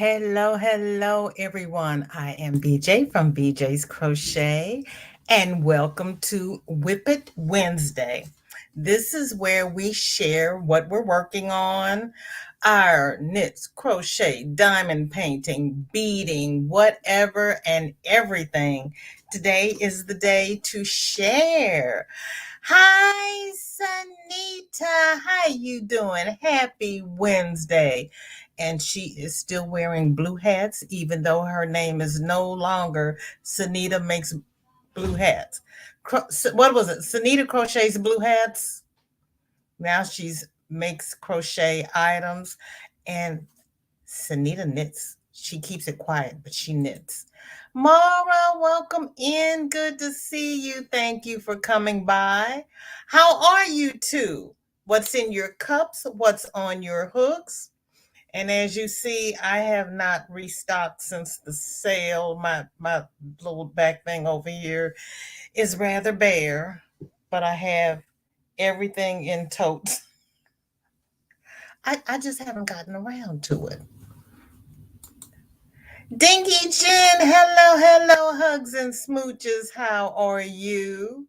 Hello, everyone. I am BJ from BJ's Crochet, and welcome to WIP It Wednesday. This is where we share what we're working on our knits, crochet, diamond painting, beading, whatever and everything. Today is the day to share. Hi, Sanita. How you doing? Happy Wednesday. And she is still wearing blue hats, even though her name is no longer Sanita Makes Blue Hats. What was it? Sanita Crochets Blue Hats. Now she's makes crochet items, and Sanita knits. She keeps it quiet, but she knits. Mara, welcome in. Good to see you. Thank you for coming by. How are you two? What's in your cups? What's on your hooks? And as you see, I have not restocked since the sale. My little back thing over here is rather bare, but I have everything in totes. I just haven't gotten around to it. Dinky Jen, hello, hugs and smooches. How are you?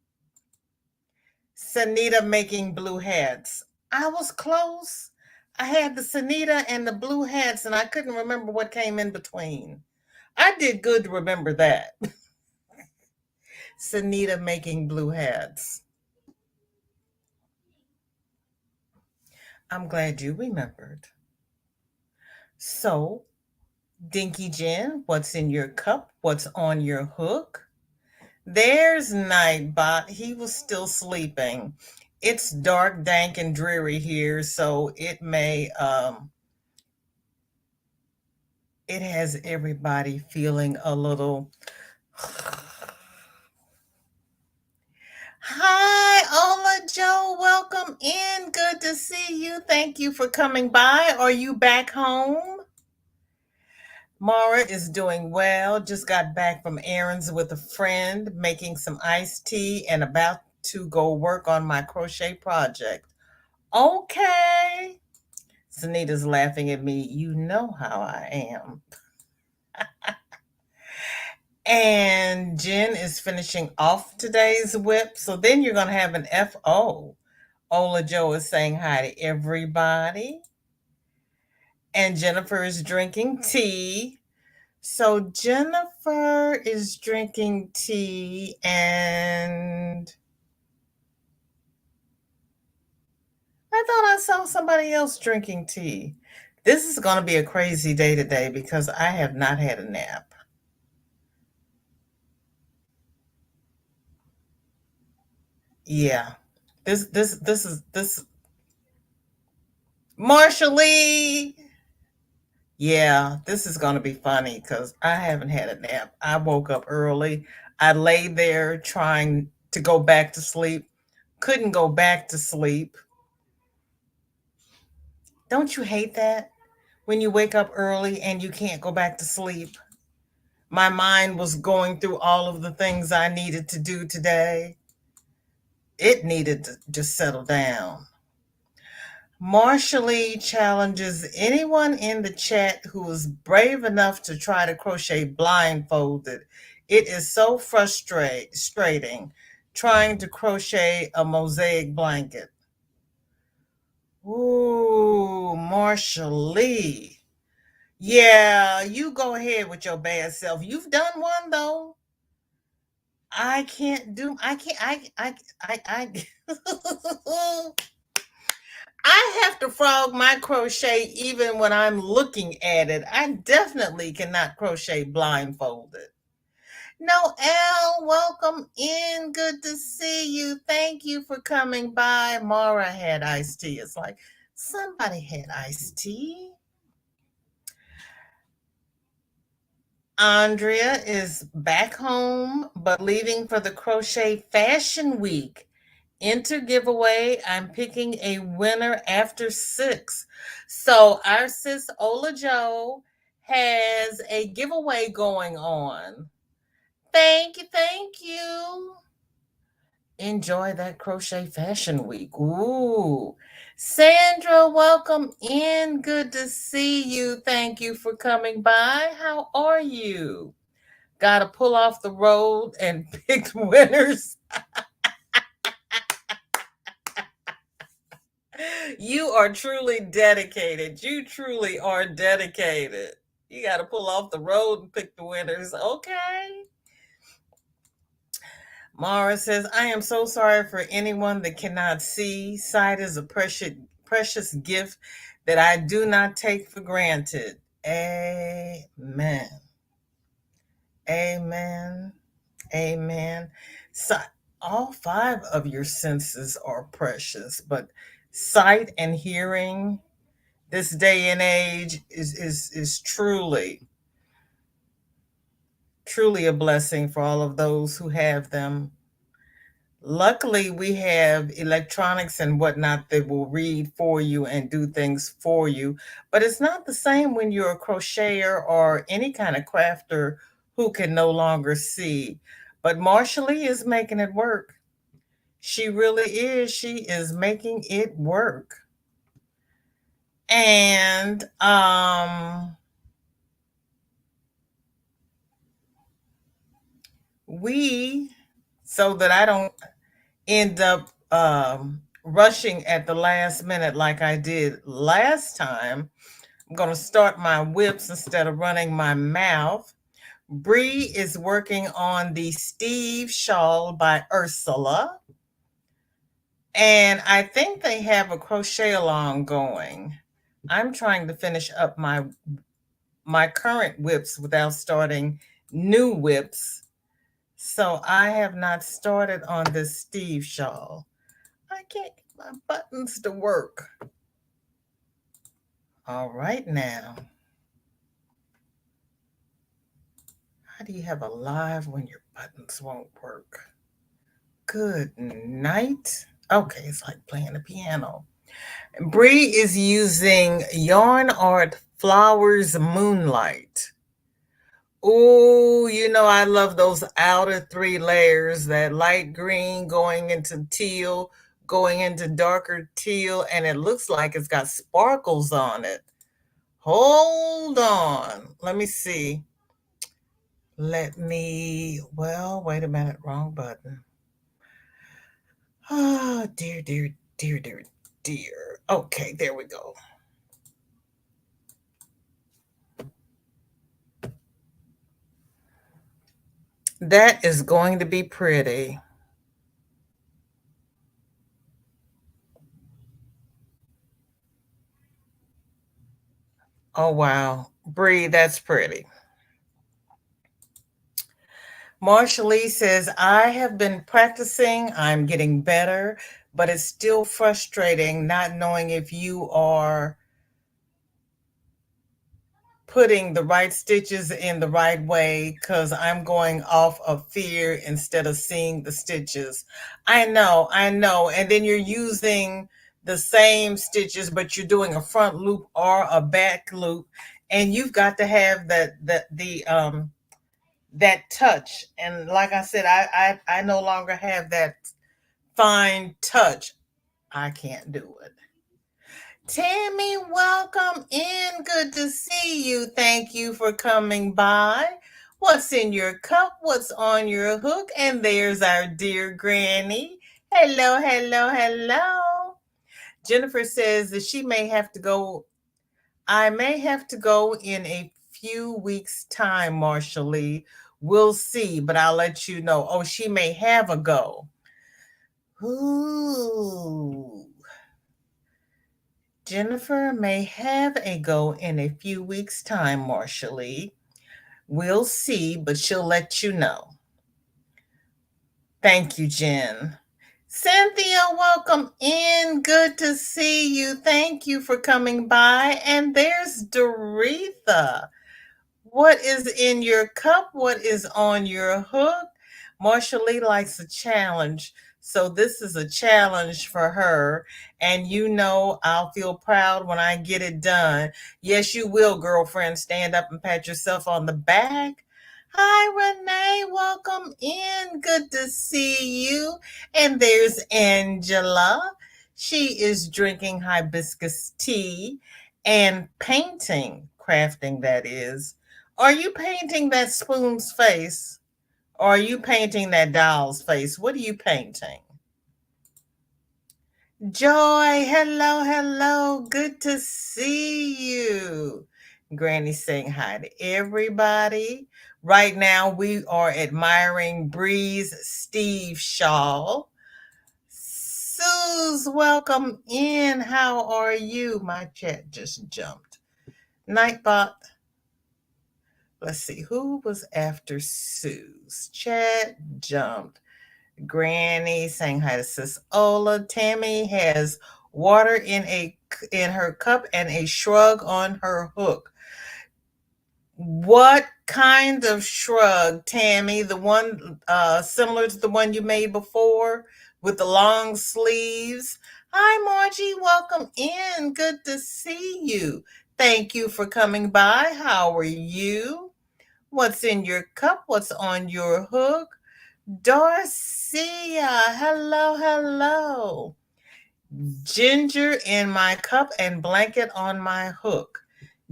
Sanita making blue hats. I was close. I had the Sanita and the blue hats, and I couldn't remember what came in between. I did good to remember that. Sanita making blue hats. I'm glad you remembered. So, Dinky Jen, what's in your cup? What's on your hook? There's Nightbot. He was still sleeping. It's dark, dank, and dreary here, so it has everybody feeling a little. Hi, Ola Joe. Welcome in. Good to see you. Thank you for coming by. Are you back home? Mara is doing well. Just got back from errands with a friend, making some iced tea, and about to go work on my crochet project. Okay. Sunita's laughing at me. You know how I am. And Jen is finishing off today's whip. So then you're going to have an FO. Ola Joe is saying hi to everybody. And Jennifer is drinking tea. So Jennifer is drinking tea, and I thought I saw somebody else drinking tea. This is going to be a crazy day today because I have not had a nap. Yeah. This Marsha Lee. Yeah, this is going to be funny because I haven't had a nap. I woke up early. I lay there trying to go back to sleep. Couldn't go back to sleep. Don't you hate that? When you wake up early and you can't go back to sleep. My mind was going through all of the things I needed to do today. It needed to just settle down. Marshally challenges anyone in the chat who is brave enough to try to crochet blindfolded. It is so frustrating trying to crochet a mosaic blanket. Ooh, Marshally. Yeah, you go ahead with your bad self. You've done one though. I can't do. I can't. I I have to frog my crochet even when I'm looking at it. I definitely cannot crochet blindfolded. Noelle, welcome in. Good to see you. Thank you for coming by. Mara had iced tea. It's like somebody had iced tea. Andrea is back home, but leaving for the Crochet Fashion Week. Enter giveaway. I'm picking a winner after 6. So our sis Ola Joe has a giveaway going on. Thank you, thank you. Enjoy that Crochet Fashion Week. Ooh. Sandra, welcome in. Good to see you. Thank you for coming by. How are you? Got to pull off the road and pick winners. You are truly dedicated. You truly are dedicated. You got to pull off the road and pick the winners. Okay. Mara says, I am so sorry for anyone that cannot see. Sight is a precious gift that I do not take for granted. Amen. Amen. Amen. So all five of your senses are precious, but sight and hearing this day and age is truly a blessing for all of those who have them. Luckily, we have electronics and whatnot that will read for you and do things for you. But it's not the same when you're a crocheter or any kind of crafter who can no longer see. But Marshall is making it work. She really is. She is making it work. And so that I don't end up rushing at the last minute like I did last time, I'm going to start my whips instead of running my mouth. Bree is working on the Steve shawl by Ursula. And I think they have a crochet along going. I'm trying to finish up my current whips without starting new whips. So I have not started on this Steve shawl. I can't get my buttons to work. All right now. How do you have a live when your buttons won't work? Good night. Okay, it's like playing the piano. Bree is using Yarn Art Flowers Moonlight. Oh, I love those outer three layers, that light green going into teal, going into darker teal, and it looks like it's got sparkles on it. Hold on. Let me see. Wait a minute, wrong button. Oh, dear, dear, dear, dear, dear. Okay, there we go. That is going to be pretty. Oh, wow. Bree, that's pretty. Marsha Lee says, I have been practicing. I'm getting better, but it's still frustrating not knowing if you are putting the right stitches in the right way because I'm going off of fear instead of seeing the stitches. I know. And then you're using the same stitches, but you're doing a front loop or a back loop, and you've got to have that touch. And like I said, I no longer have that fine touch. I can't do it. Tammy, welcome in. Good to see you. Thank you for coming by. What's in your cup? What's on your hook? And there's our dear Granny. Hello, hello, hello. Jennifer says that she may have to go. I may have to go in a few weeks' time, Marsha Lee. We'll see, but I'll let you know. Oh, she may have a go. Ooh. Jennifer may have a go in a few weeks' time, Marsha Lee. We'll see, but she'll let you know. Thank you, Jen. Cynthia, welcome in. Good to see you. Thank you for coming by. And there's Doretha. What is in your cup? What is on your hook? Marsha Lee likes a challenge. So this is a challenge for her. And I'll feel proud when I get it done. Yes, you will, girlfriend. Stand up and pat yourself on the back. Hi, Renee. Welcome in. Good to see you. And there's Angela. She is drinking hibiscus tea and painting, crafting that is. Are you painting that spoon's face? Or are you painting that doll's face? What are you painting? Joy, hello, hello. Good to see you. Granny saying hi to everybody. Right now, we are admiring Bree's Steve shawl. Suze, welcome in. How are you? My chat just jumped. Nightbot. Let's see who was after Suze. Chat jumped. Granny saying hi to Sis Ola. Tammy has water in her cup and a shrug on her hook. What kind of shrug, Tammy? The one similar to the one you made before with the long sleeves? Hi, Margie. Welcome in. Good to see you. Thank you for coming by. How are you? What's in your cup? What's on your hook? Darcia, hello, hello. Ginger in my cup and blanket on my hook.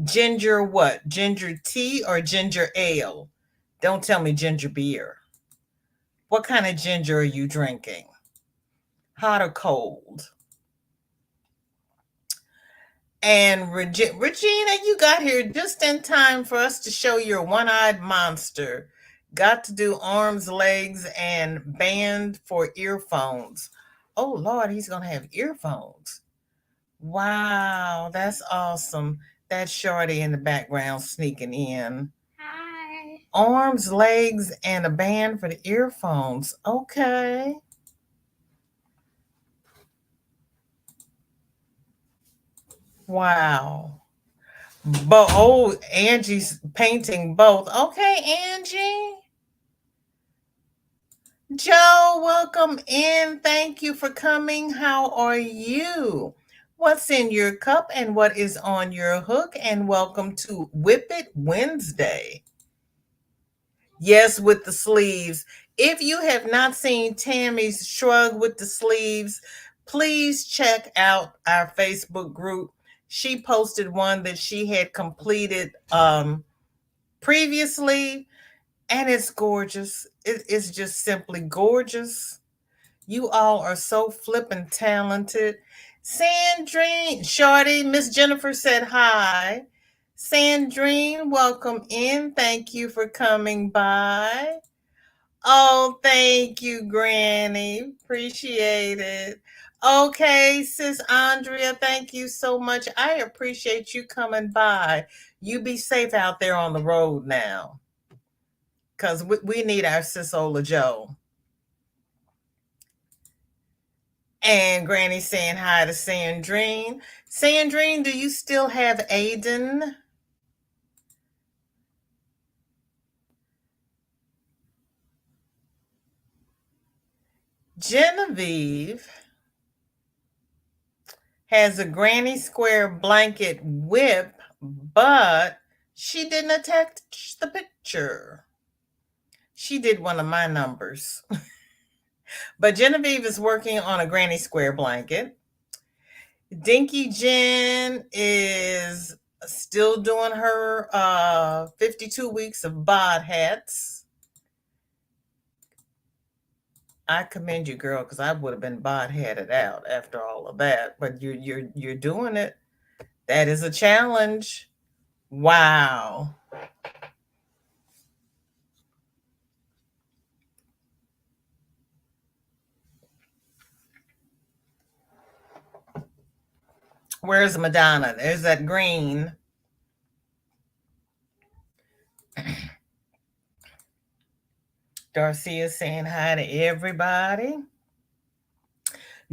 Ginger what? Ginger tea or ginger ale? Don't tell me ginger beer. What kind of ginger are you drinking? Hot or cold? And Regina, you got here just in time for us to show your one-eyed monster. Got to do arms, legs, and band for earphones. Oh, Lord, he's going to have earphones. Wow, that's awesome. That's Shorty in the background sneaking in. Hi. Arms, legs, and a band for the earphones. Okay. Wow. But oh, Angie's painting both. Okay, Angie. Joe, welcome in. Thank you for coming. How are you? What's in your cup and what is on your hook? And welcome to WIP It Wednesday. Yes, with the sleeves. If you have not seen Tammy's shrug with the sleeves, please check out our Facebook group. She posted one that she had completed previously, and it's gorgeous. It's just simply gorgeous. You all are so flippin' talented. Sandrine, Shorty, Miss Jennifer said hi. Sandrine, welcome in. Thank you for coming by. Oh, thank you, Granny. Appreciate it. Okay, Sis Andrea, thank you so much. I appreciate you coming by. You be safe out there on the road now, because we need our Sis Ola Joe. And Granny saying hi to Sandrine. Sandrine, do you still have Aiden? Genevieve has a granny square blanket whip, but she didn't attach the picture. She did one of my numbers. But Genevieve is working on a granny square blanket. Dinky Jen is still doing her 52 weeks of bod hats. I commend you, girl, because I would have been bod headed out after all of that. But you're doing it. That is a challenge. Wow. Where's Madonna? There's that green. Darcy is saying hi to everybody.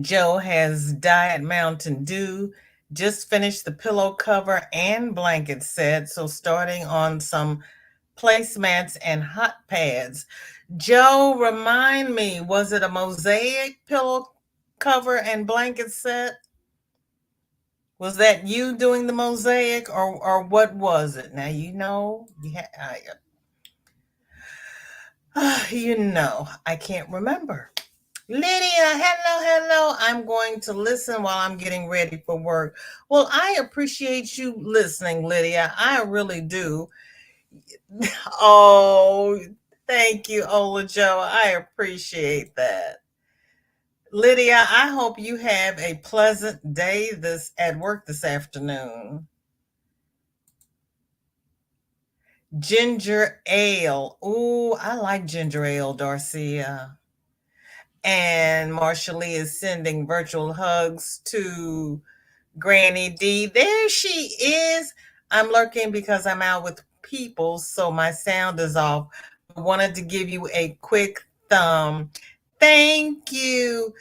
Joe has Diet Mountain Dew. Just finished the pillow cover and blanket set. So starting on some placemats and hot pads. Joe, remind me, was it a mosaic pillow cover and blanket set? Was that you doing the mosaic, or what was it? Now you know, I can't remember. Lydia, hello, hello. I'm going to listen while I'm getting ready for work. Well, I appreciate you listening, Lydia. I really do. Oh, thank you, Ola Joe. I appreciate that. Lydia, I hope you have a pleasant day this at work this afternoon. Ginger ale. Ooh, I like ginger ale, Darcia. And Marsha Lee is sending virtual hugs to Granny D. There she is. I'm lurking because I'm out with people, so my sound is off. I wanted to give you a quick thumb. Thank you.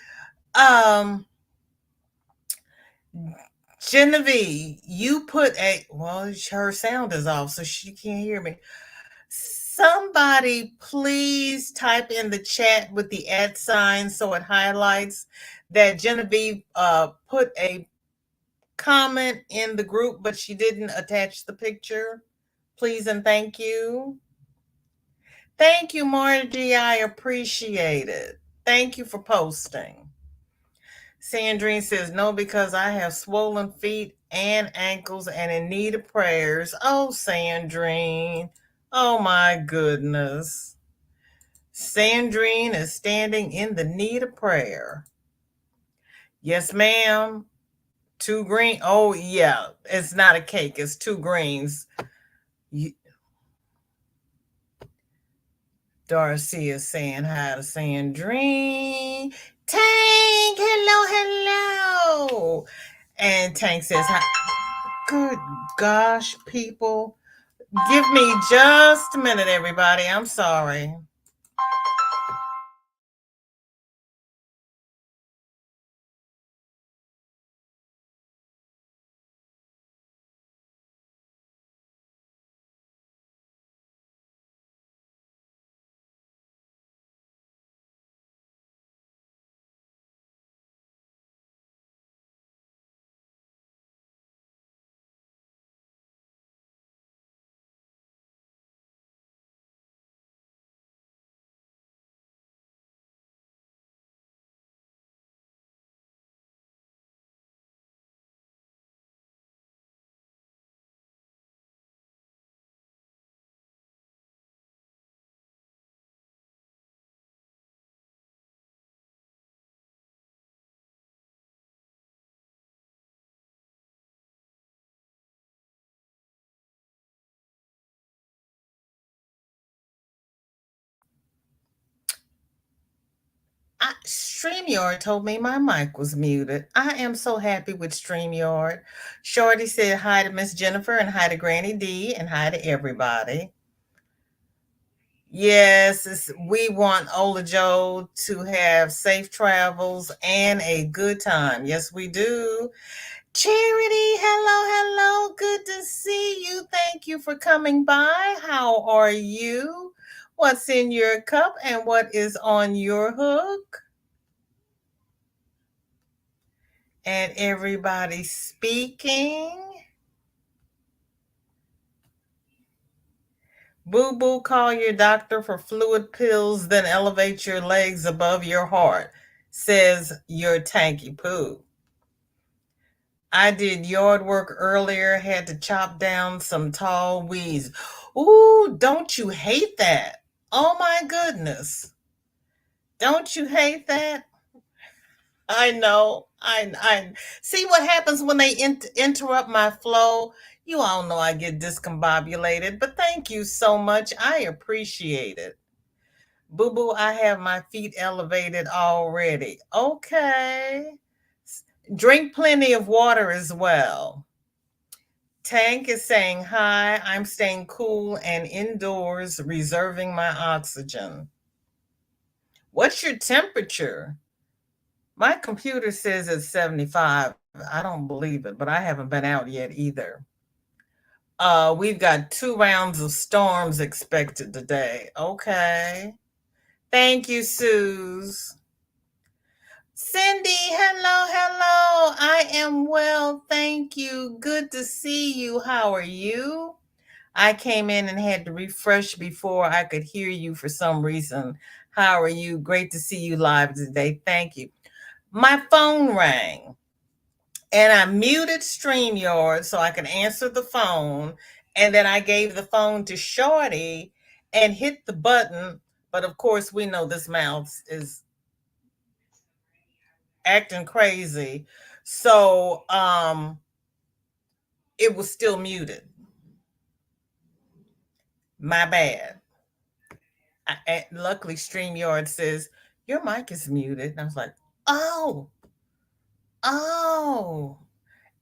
Um, Genevieve, you put a well, her sound is off, so she can't hear me. Somebody please type in the chat with the @ so it highlights that Genevieve put a comment in the group, but she didn't attach the picture. Please and thank you. Thank you, Margie. I appreciate it. Thank you for posting. Sandrine says, no, because I have swollen feet and ankles and in need of prayers. Oh, Sandrine. Oh, my goodness. Sandrine is standing in the need of prayer. Yes, ma'am. Two green. Oh, yeah. It's not a cake. It's two greens. Darcy is saying hi to Sandrine. Tank, hello, hello. And Tank says hi. Good gosh, people. Give me just a minute, everybody. I'm sorry. StreamYard told me my mic was muted. I am so happy with StreamYard. Shorty said hi to Miss Jennifer and hi to Granny D and hi to everybody. Yes, we want Ola Joe to have safe travels and a good time. Yes, we do. Charity, hello, hello. Good to see you. Thank you for coming by. How are you? What's in your cup and what is on your hook? And everybody speaking. Boo boo, call your doctor for fluid pills, then elevate your legs above your heart, says your tanky poo. I did yard work earlier, had to chop down some tall weeds. Ooh, don't you hate that? Oh my goodness. Don't you hate that? I know. I see what happens when they interrupt my flow. You all know I get discombobulated, but thank you so much. I appreciate it. Boo boo, I have my feet elevated already. Okay. Drink plenty of water as well. Tank is saying hi. I'm staying cool and indoors, reserving my oxygen. What's your temperature? My computer says it's 75. I don't believe it, but I haven't been out yet either. We've got 2 rounds of storms expected today. Okay. Thank you, Suze. Cindy, hello, hello. I am well, thank you. Good to see you. How are you? I came in and had to refresh before I could hear you for some reason. How are you? Great to see you live today. Thank you. My phone rang and I muted StreamYard so I could answer the phone. And then I gave the phone to Shorty and hit the button. But of course, we know this mouse is acting crazy. So it was still muted. My bad. Luckily, StreamYard says, your mic is muted. And I was like, oh, oh.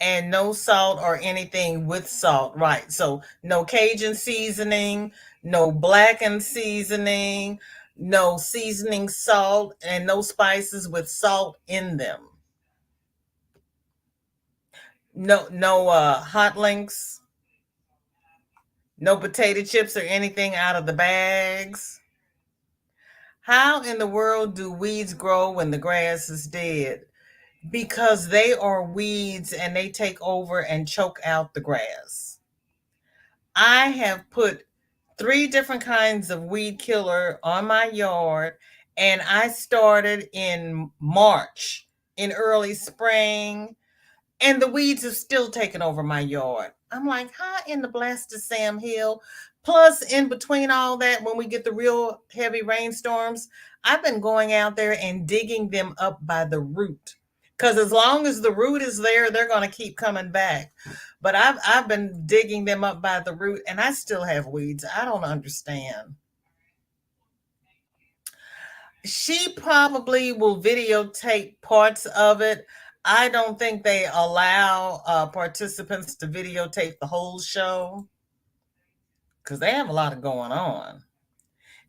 And no salt or anything with salt, right? So no Cajun seasoning, no blackened seasoning, no seasoning salt, and no spices with salt in them. No hot links, no potato chips or anything out of the bags. How in the world do weeds grow when the grass is dead? Because they are weeds and they take over and choke out the grass. I have put 3 different kinds of weed killer on my yard, and I started in March, in early spring, and the weeds have still taken over my yard. I'm like, how in the blasted Sam Hill? Plus, in between all that, when we get the real heavy rainstorms, I've been going out there and digging them up by the root. Because as long as the root is there, they're going to keep coming back. But I've been digging them up by the root, and I still have weeds. I don't understand. She probably will videotape parts of it. I don't think they allow participants to videotape the whole show because they have a lot of going on.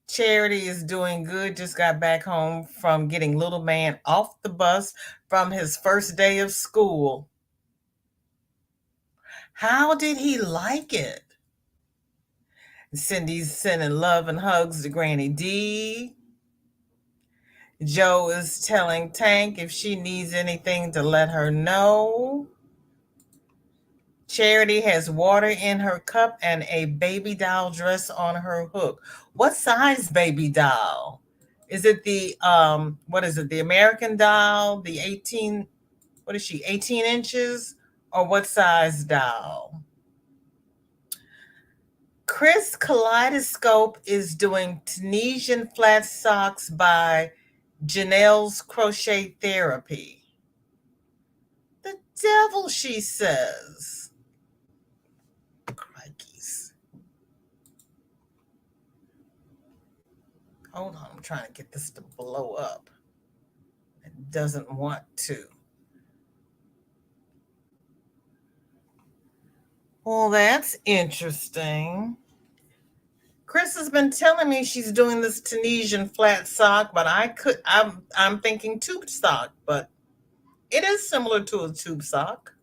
Charity is doing good. Just got back home from getting little man off the bus from his first day of school. How did he like it? Cindy's sending love and hugs to Granny D. Joe is telling Tank if she needs anything to let her know. Charity has water in her cup and a baby doll dress on her hook. What size baby doll? Is it the what is it? The American doll, the 18, what is she? 18 inches, or what size doll? Chris Kaleidoscope is doing Tunisian flat socks by Janelle's Crochet Therapy. The devil, she says. Crikeys. Hold on, I'm trying to get this to blow up. It doesn't want to. Well, that's interesting. Chris has been telling me she's doing this Tunisian flat sock, but I'm thinking tube sock, but it is similar to a tube sock.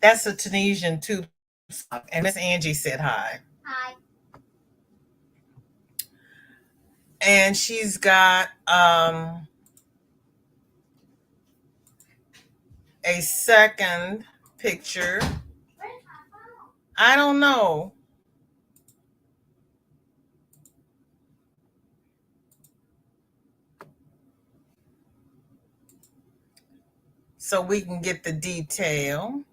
That's a Tunisian tube sock. And Miss Angie said hi. Hi. And she's got a second picture. I don't know. So we can get the detail.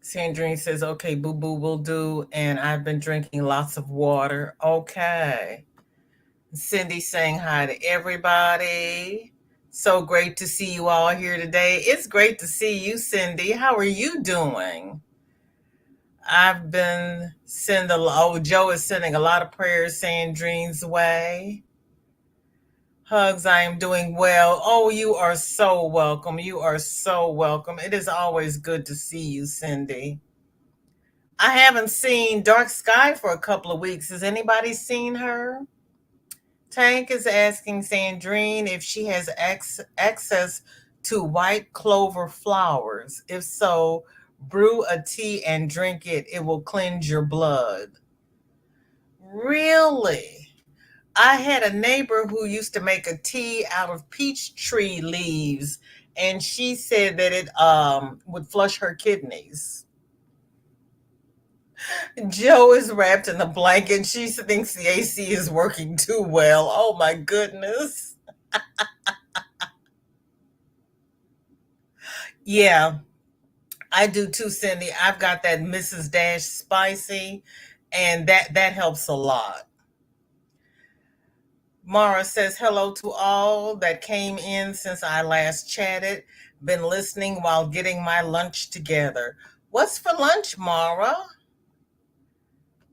Sandrine says, okay, boo boo will do. And I've been drinking lots of water. Okay. Cindy saying hi to everybody. So great to see you all here today. It's great to see you, Cindy. How are you doing? I've been Joe is sending a lot of prayers, Sandrine's way. Hugs, I am doing well. Oh, you are so welcome. You are so welcome. It is always good to see you, Cindy. I haven't seen Dark Sky for a couple of weeks. Has anybody seen her? Tank is asking Sandrine if she has access to white clover flowers. If so, brew a tea and drink it. It will cleanse your blood. Really? I had a neighbor who used to make a tea out of peach tree leaves, and she said that it would flush her kidneys. Joe is wrapped in a blanket. She thinks the AC is working too well. Oh my goodness. Yeah, I do too, Cindy. I've got that Mrs. Dash spicy, and that helps a lot. Mara says hello to all that came in since I last chatted. Been listening while getting my lunch together. What's for lunch, Mara?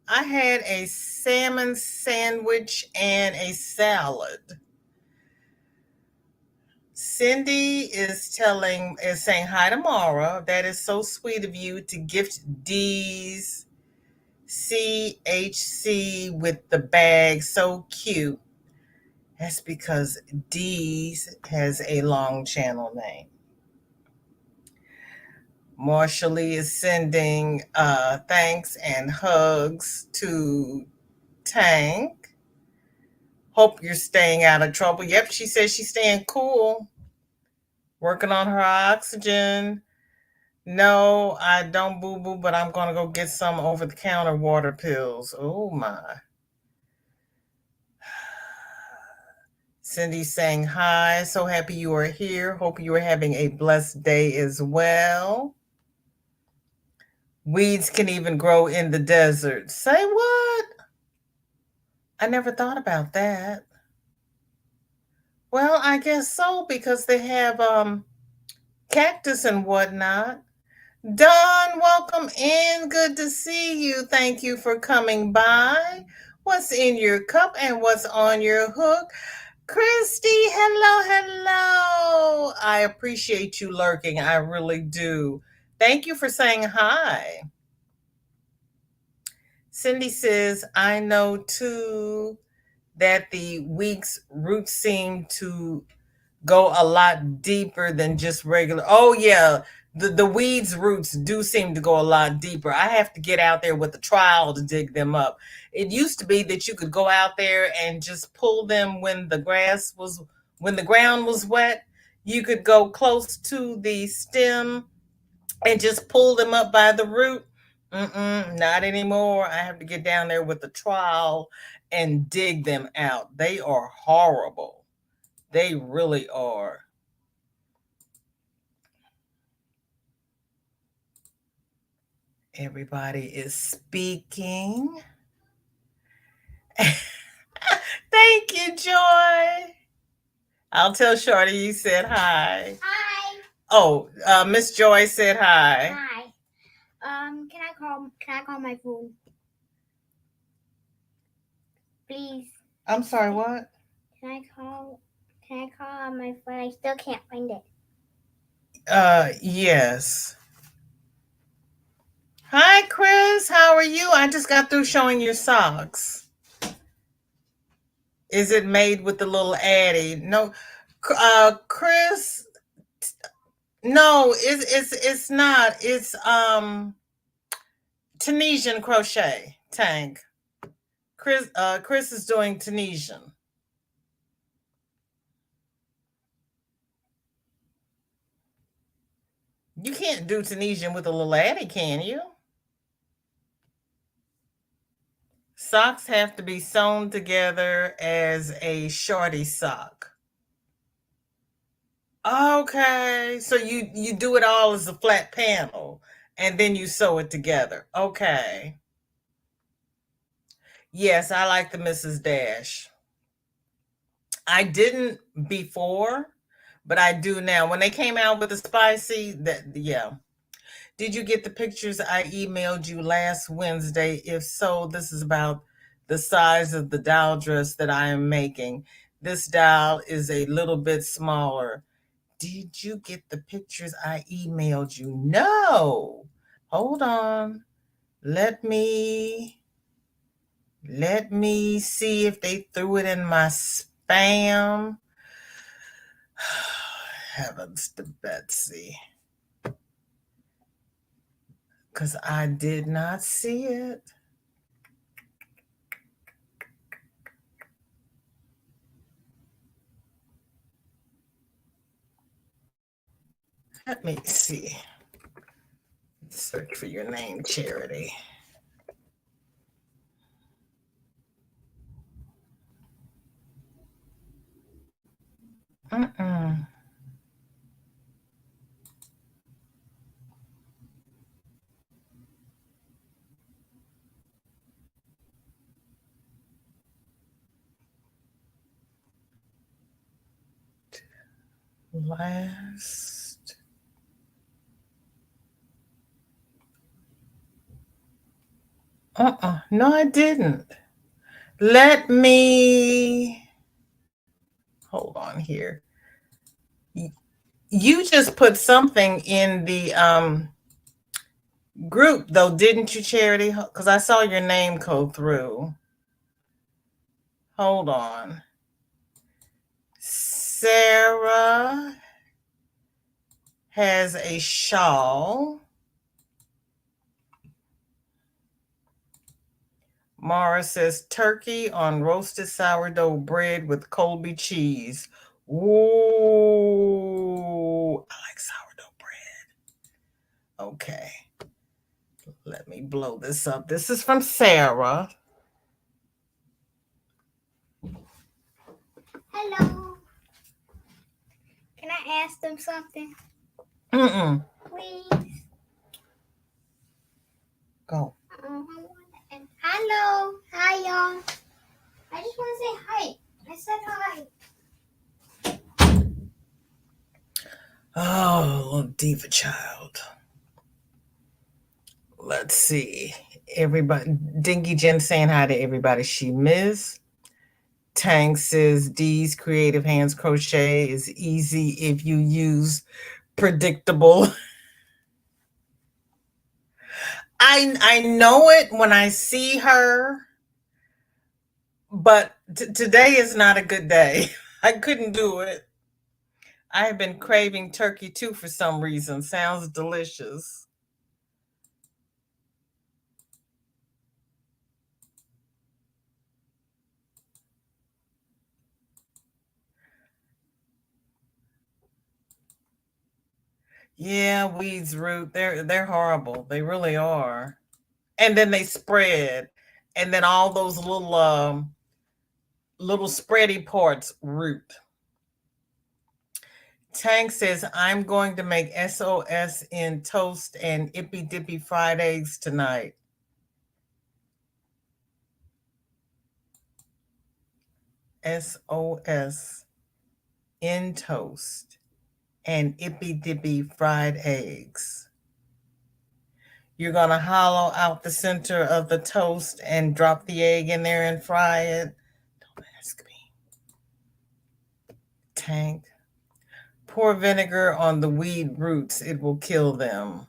I had a salmon sandwich and a salad. Cindy is saying hi to Mara. That is so sweet of you to gift D's CHC with the bag. So cute. That's because D's has a long channel name. Marshallie is sending thanks and hugs to Tank. Hope you're staying out of trouble. Yep, she says she's staying cool, working on her oxygen. No, I don't boo boo, but I'm going to go get some over the counter water pills. Oh my. Cindy saying hi. So happy you are here. Hope you are having a blessed day as well. Weeds can even grow in the desert. Say what? I never thought about that. Well, I guess so because they have cactus and whatnot. Don, welcome in. Good to see you. Thank you for coming by. What's in your cup and what's on your hook? Christy, hello, hello. I appreciate you lurking. I really do. Thank you for saying hi. Cindy says, I know too that the week's roots seem to go a lot deeper than just regular. Oh, yeah. The weeds roots do seem to go a lot deeper. I have to get out there with the trowel to dig them up. It used to be that you could go out there and just pull them when the ground was wet. You could go close to the stem and just pull them up by the root. Not anymore. I have to get down there with the trowel and dig them out. They are horrible. They really are. Everybody is speaking. Thank you, Joy. I'll tell Shorty you said hi. Hi. Oh, Miss Joy said hi. Hi. Can I call my phone? Please. I'm sorry, what? Can I call on my phone? I still can't find it. Yes. Hi, Chris. How are you? I just got through showing your socks. Is it made with the little Addy? No, Chris. No, it's not. It's Tunisian crochet. Tank. Chris is doing Tunisian. You can't do Tunisian with a little Addy, can you? Socks have to be sewn together as a shorty sock. Okay, so you do it all as a flat panel and then you sew it together. Okay. Yes, I like the Mrs. Dash. I didn't before, but I do now. When they came out with the spicy, that yeah. Did you get the pictures I emailed you last Wednesday? If so, this is about the size of the doll dress that I am making. This doll is a little bit smaller. Did you get the pictures I emailed you? No. Hold on. Let me see if they threw it in my spam. Heavens to Betsy. Because I did not see it. Let me see. Search for your name, Charity. Mm-mm. Last. No, I didn't. Let me hold on here. You just put something in the group though, didn't you, Charity? Because I saw your name go through. Hold on. Sarah has a shawl. Mara says turkey on roasted sourdough bread with Colby cheese. Ooh, I like sourdough bread. Okay. Let me blow this up. This is from Sarah. Hello. Can I ask them something? Mm-mm. Please. Go. Hello. Hi, y'all. I just want to say hi. I said hi. Oh, little diva child. Let's see. Everybody, Dinky Jen saying hi to everybody she missed. Tank says D's Creative Hands Crochet is easy if you use predictable. I know it when I see her, but today is not a good day. I couldn't do it. I have been craving turkey too for some reason. Sounds delicious. Yeah, weeds root. They're horrible. They really are. And then they spread, and then all those little spready parts root. Tank says I'm going to make SOS in toast and ippy dippy fried eggs tonight. SOS in toast and ippy dippy fried eggs. You're going to hollow out the center of the toast and drop the egg in there and fry it. Don't ask me. Tank. Pour vinegar on the weed roots. It will kill them.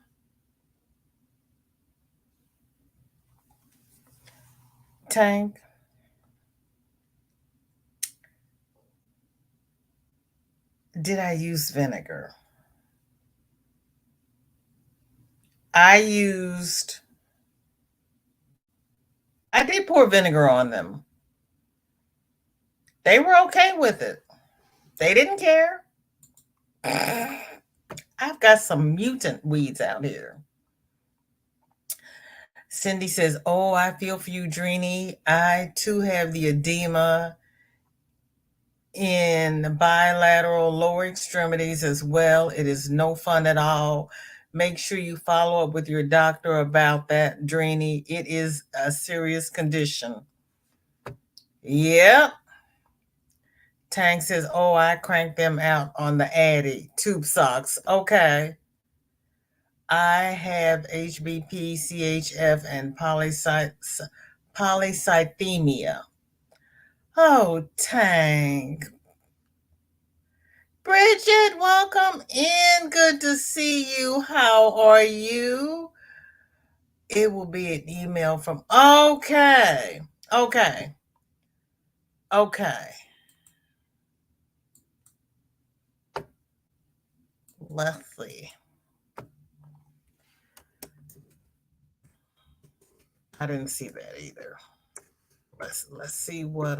Tank. Did I use vinegar? I did pour vinegar on them. They were okay with it. They didn't care. I've got some mutant weeds out here. Cindy says, oh, I feel for you, Dreeny. I too have the edema in bilateral lower extremities as well. It is no fun at all. Make sure you follow up with your doctor about that, Dreeny. It is a serious condition. Yep. Tank says, oh, I cranked them out on the Addy. Tube socks. Okay. I have HBP, CHF, and polycythemia. Oh, Tank. Bridget, welcome in. Good to see you. How are you? It will be an email from, okay. Okay. Okay. Let's see. I didn't see that either. Let's see what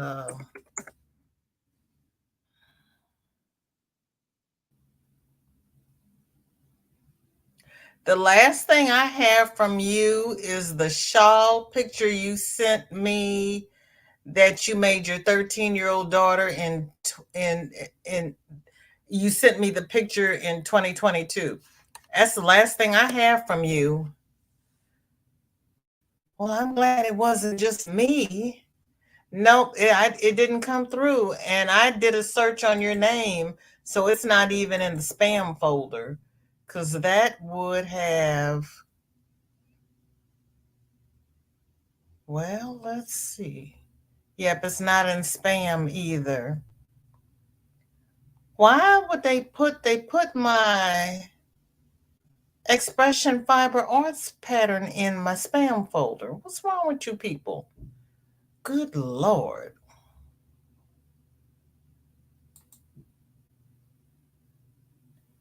the last thing I have from you is the shawl picture you sent me that you made your 13-year-old daughter in you sent me the picture in 2022. That's the last thing I have from you. Well, I'm glad it wasn't just me. Nope, it didn't come through. And I did a search on your name, so it's not even in the spam folder. Because that would have, well, let's see. Yep, it's not in spam either. Why would they put my expression fiber arts pattern in my spam folder? What's wrong with you people? Good Lord.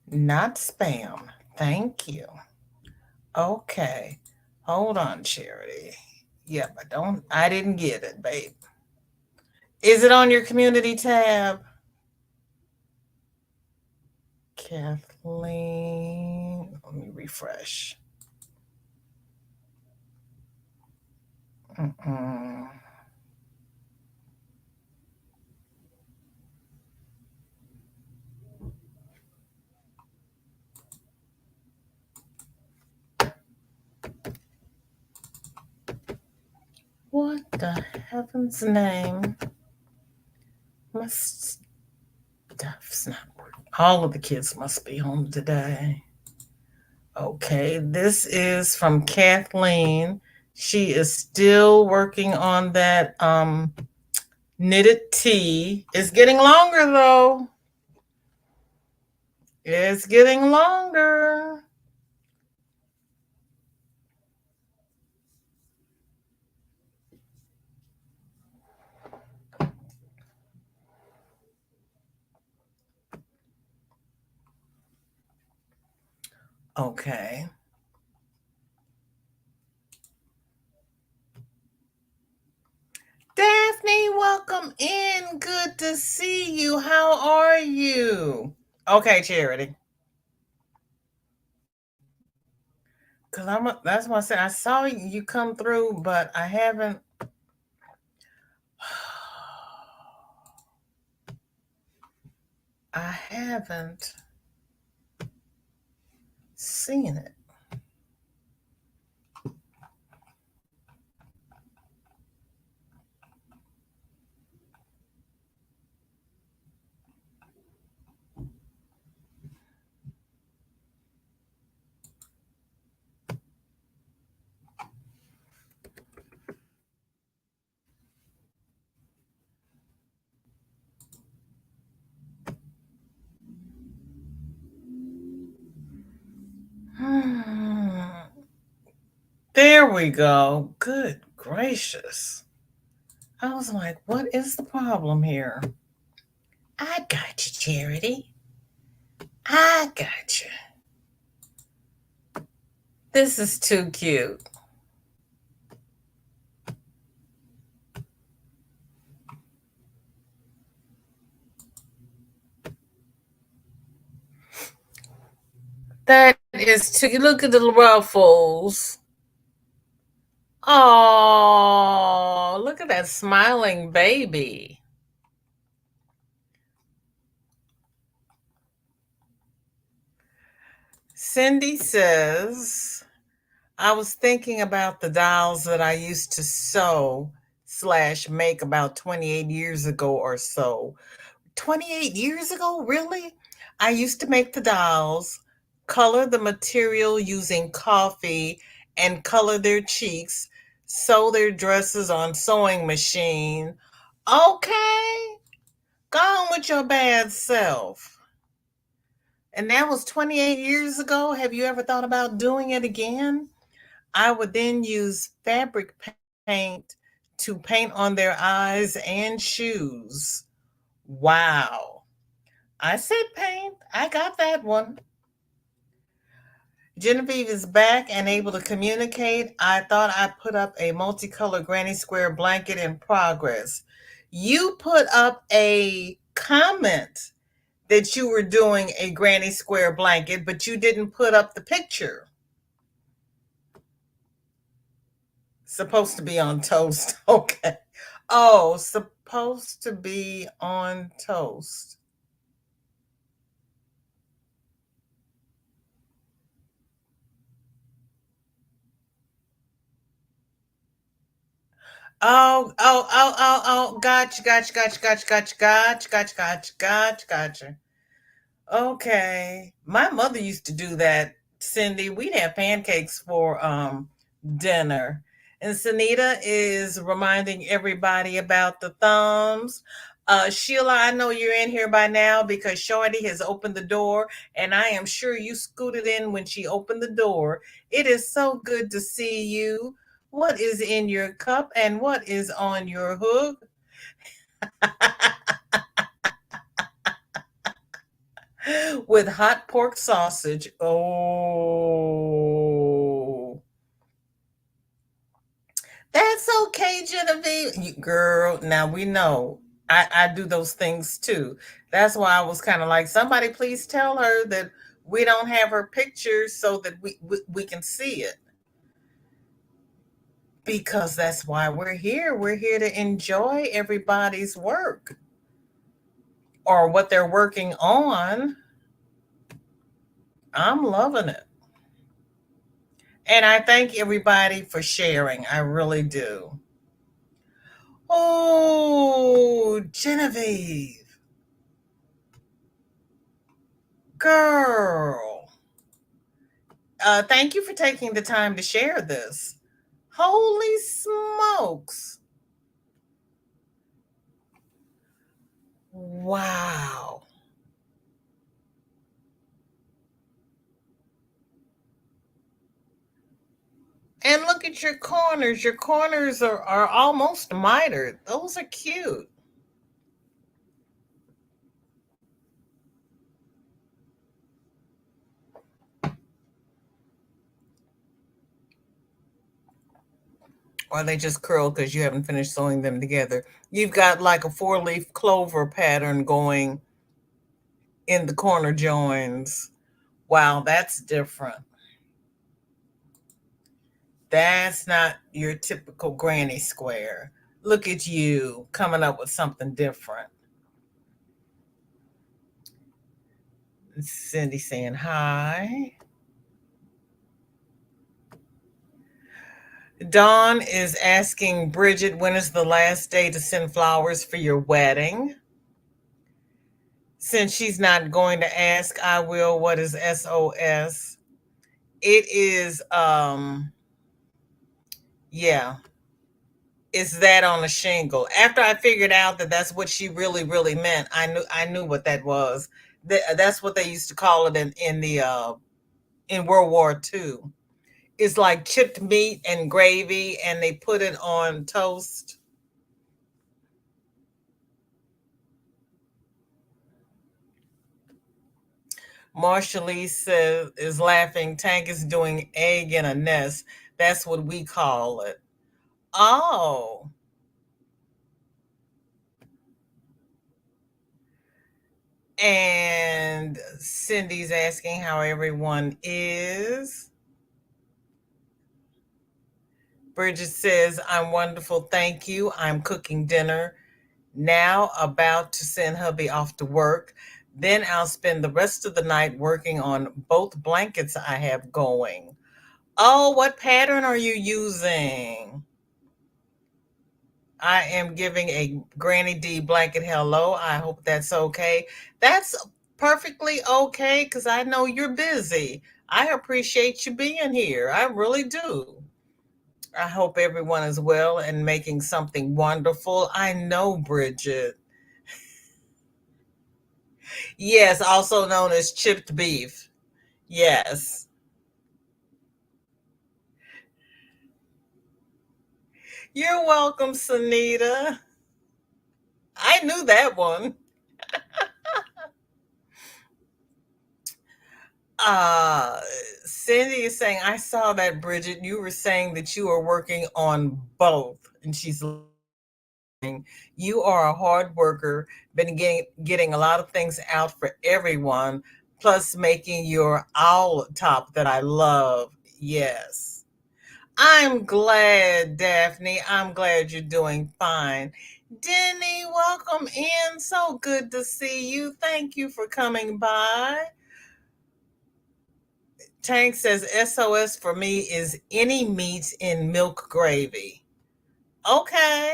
Not spam. Thank you. Okay. Hold on, Charity. Yep, I didn't get it, babe. Is it on your community tab? Kathleen, let me refresh. Mm-mm. What the heaven's name? My stuff's not working. All of the kids must be home today. Okay, this is from Kathleen. She is still working on that knitted tee. It's getting longer though. It's getting longer. Okay. Daphne, welcome in. Good to see you. How are you? Okay, Charity. Cause that's what I said. I saw you come through, but I haven't. I haven't seen it. There we go. Good gracious. I was like, what is the problem here? I got you, Charity. I got you. This is too cute. That is too. Look at the ruffles. Oh, look at that smiling baby. Cindy says, I was thinking about the dolls that I used to sew slash make about 28 years ago or so. 28 years ago, really? I used to make the dolls, color the material using coffee, and color their cheeks, sew their dresses on sewing machine. Okay, go on with your bad self. And that was 28 years ago. Have you ever thought about doing it again? I would then use fabric paint to paint on their eyes and shoes. Wow. I said paint. I got that one. Genevieve is back and able to communicate. I thought I put up a multicolored granny square blanket in progress. You put up a comment that you were doing a granny square blanket, but you didn't put up the picture. Supposed to be on toast. Okay. Oh, supposed to be on toast. Oh, gotcha. Okay. My mother used to do that, Cindy. We'd have pancakes for dinner. And Sunita is reminding everybody about the thumbs. Sheila, I know you're in here by now because Shorty has opened the door, and I am sure you scooted in when she opened the door. It is so good to see you. What is in your cup and what is on your hook? With hot pork sausage. Oh, that's okay, Genevieve. Girl, now we know I do those things too. That's why I was kind of like, somebody please tell her that we don't have her pictures so that we can see it. Because that's why we're here. We're here to enjoy everybody's work or what they're working on. I'm loving it. And I thank everybody for sharing. I really do. Oh, Genevieve, girl. Thank you for taking the time to share this. Holy smokes. Wow. And look at your corners. Your corners are almost mitered. Those are cute. Or they just curl because you haven't finished sewing them together. You've got like a 4-leaf clover pattern going in the corner joins. Wow, that's different. That's not your typical granny square. Look at you coming up with something different. Cindy saying hi. Dawn is asking Bridget, when is the last day to send flowers for your wedding? Since she's not going to ask, I will. What is SOS? It is yeah, it's that on a shingle. After I figured out that that's what she really meant, I knew what that was. That's what they used to call it in the in World War II. It's like chipped meat and gravy, and they put it on toast. Marsha Lee says is laughing. Tank is doing egg in a nest. That's what we call it. Oh, and Cindy's asking how everyone is. Bridget says, I'm wonderful. Thank you. I'm cooking dinner now, about to send hubby off to work. Then I'll spend the rest of the night working on both blankets I have going. Oh, what pattern are you using? I am giving a Granny D blanket hello. I hope that's okay. That's perfectly okay because I know you're busy. I appreciate you being here. I really do. I hope everyone is well and making something wonderful. I know, Bridget. Yes, also known as chipped beef. Yes. You're welcome, Sunita. I knew that one. Uh Cindy is saying, I saw that, Bridget. You were saying that you are working on both. And she's laughing. You are a hard worker, been getting a lot of things out for everyone, plus making your owl top that I love. Yes. I'm glad, Daphne. I'm glad you're doing fine. Denny, welcome in. So good to see you. Thank you for coming by. Tank says SOS for me is any meat in milk gravy. Okay.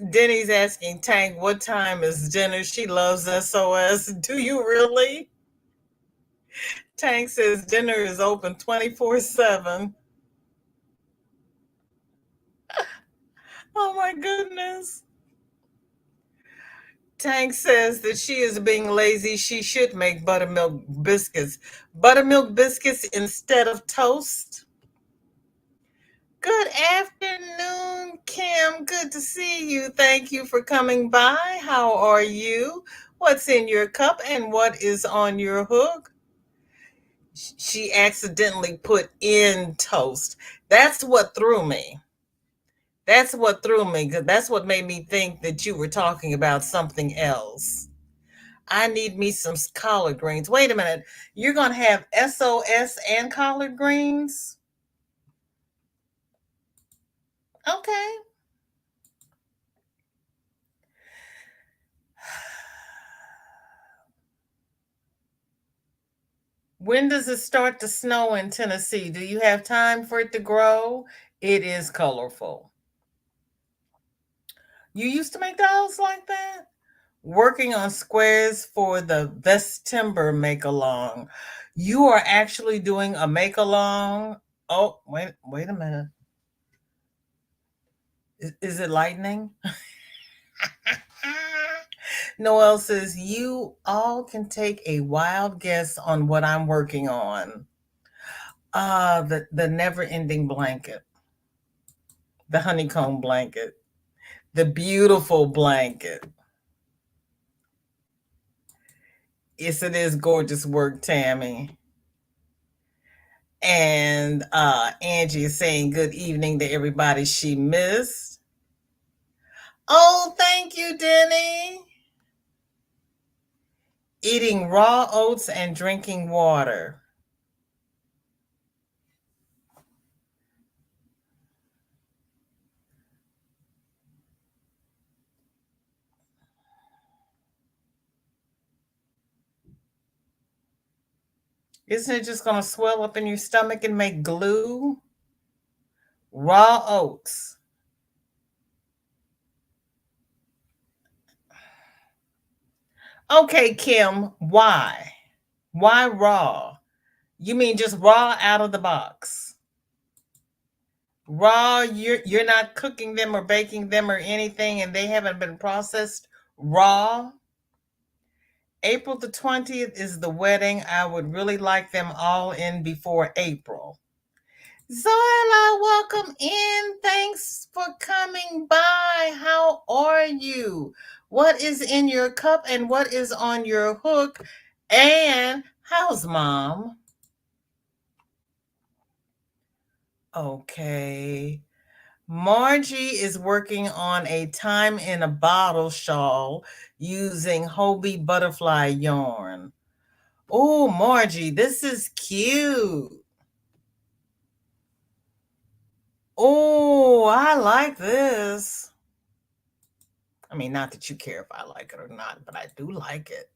Denny's asking Tank, what time is dinner? She loves SOS. Do you really? Tank says dinner is open 24/7. Oh my goodness. Tank says that she is being lazy. She should make buttermilk biscuits. Buttermilk biscuits instead of toast? Good afternoon, Kim. Good to see you. Thank you for coming by. How are you? What's in your cup and what is on your hook? She accidentally put in toast. That's what threw me. That's what threw me. 'Cause that's what made me think that you were talking about something else. I need me some collard greens. Wait a minute. You're going to have SOS and collard greens? Okay. When does it start to snow in Tennessee? Do you have time for it to grow? It is colorful. You used to make dolls like that? Working on squares for the Vestember make along. You are actually doing a make along. Oh, wait a minute. Is it lightning? Noel says, you all can take a wild guess on what I'm working on. The never ending blanket, the honeycomb blanket, the beautiful blanket. Yes, it is gorgeous work, Tammy. And Angie is saying good evening to everybody she missed. Oh, thank you, Denny. Eating raw oats and drinking water. Isn't it just going to swell up in your stomach and make glue? Raw oats. Okay, Kim, why? Why raw? You mean just raw out of the box? Raw, you're not cooking them or baking them or anything, and they haven't been processed raw? April the 20th is the wedding. I would really like them all in before April. Zoila, welcome in. Thanks for coming by. How are you? What is in your cup and what is on your hook? And how's mom? Okay. Margie is working on a time in a bottle shawl using Hobie butterfly yarn. Oh, Margie, this is cute. Oh, I like this. I mean, not that you care if I like it or not, but I do like it.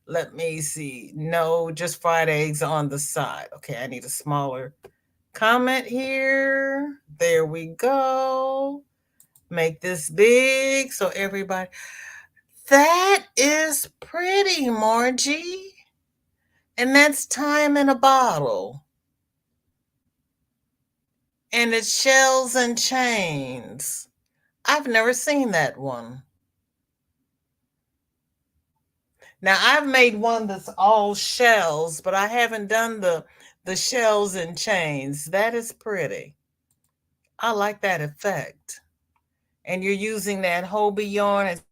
Let me see. No, just fried eggs on the side. Okay, I need a smaller comment here. There we go. Make this big so everybody. That is pretty, Margie. And that's time in a bottle. And it's shells and chains. I've never seen that one. Now I've made one that's all shells, but I haven't done the shells and chains. That is pretty. I like that effect. And you're using that Hobie yarn. It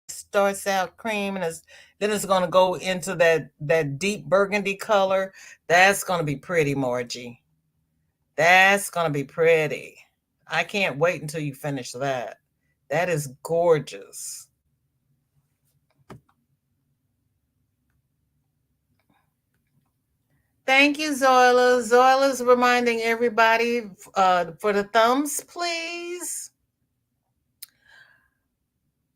starts out cream and then it's going to go into that deep burgundy color. That's going to be pretty, Margie. That's going to be pretty. I can't wait until you finish that. That is gorgeous. Thank you, Zoila. Zoila's reminding everybody for the thumbs, please.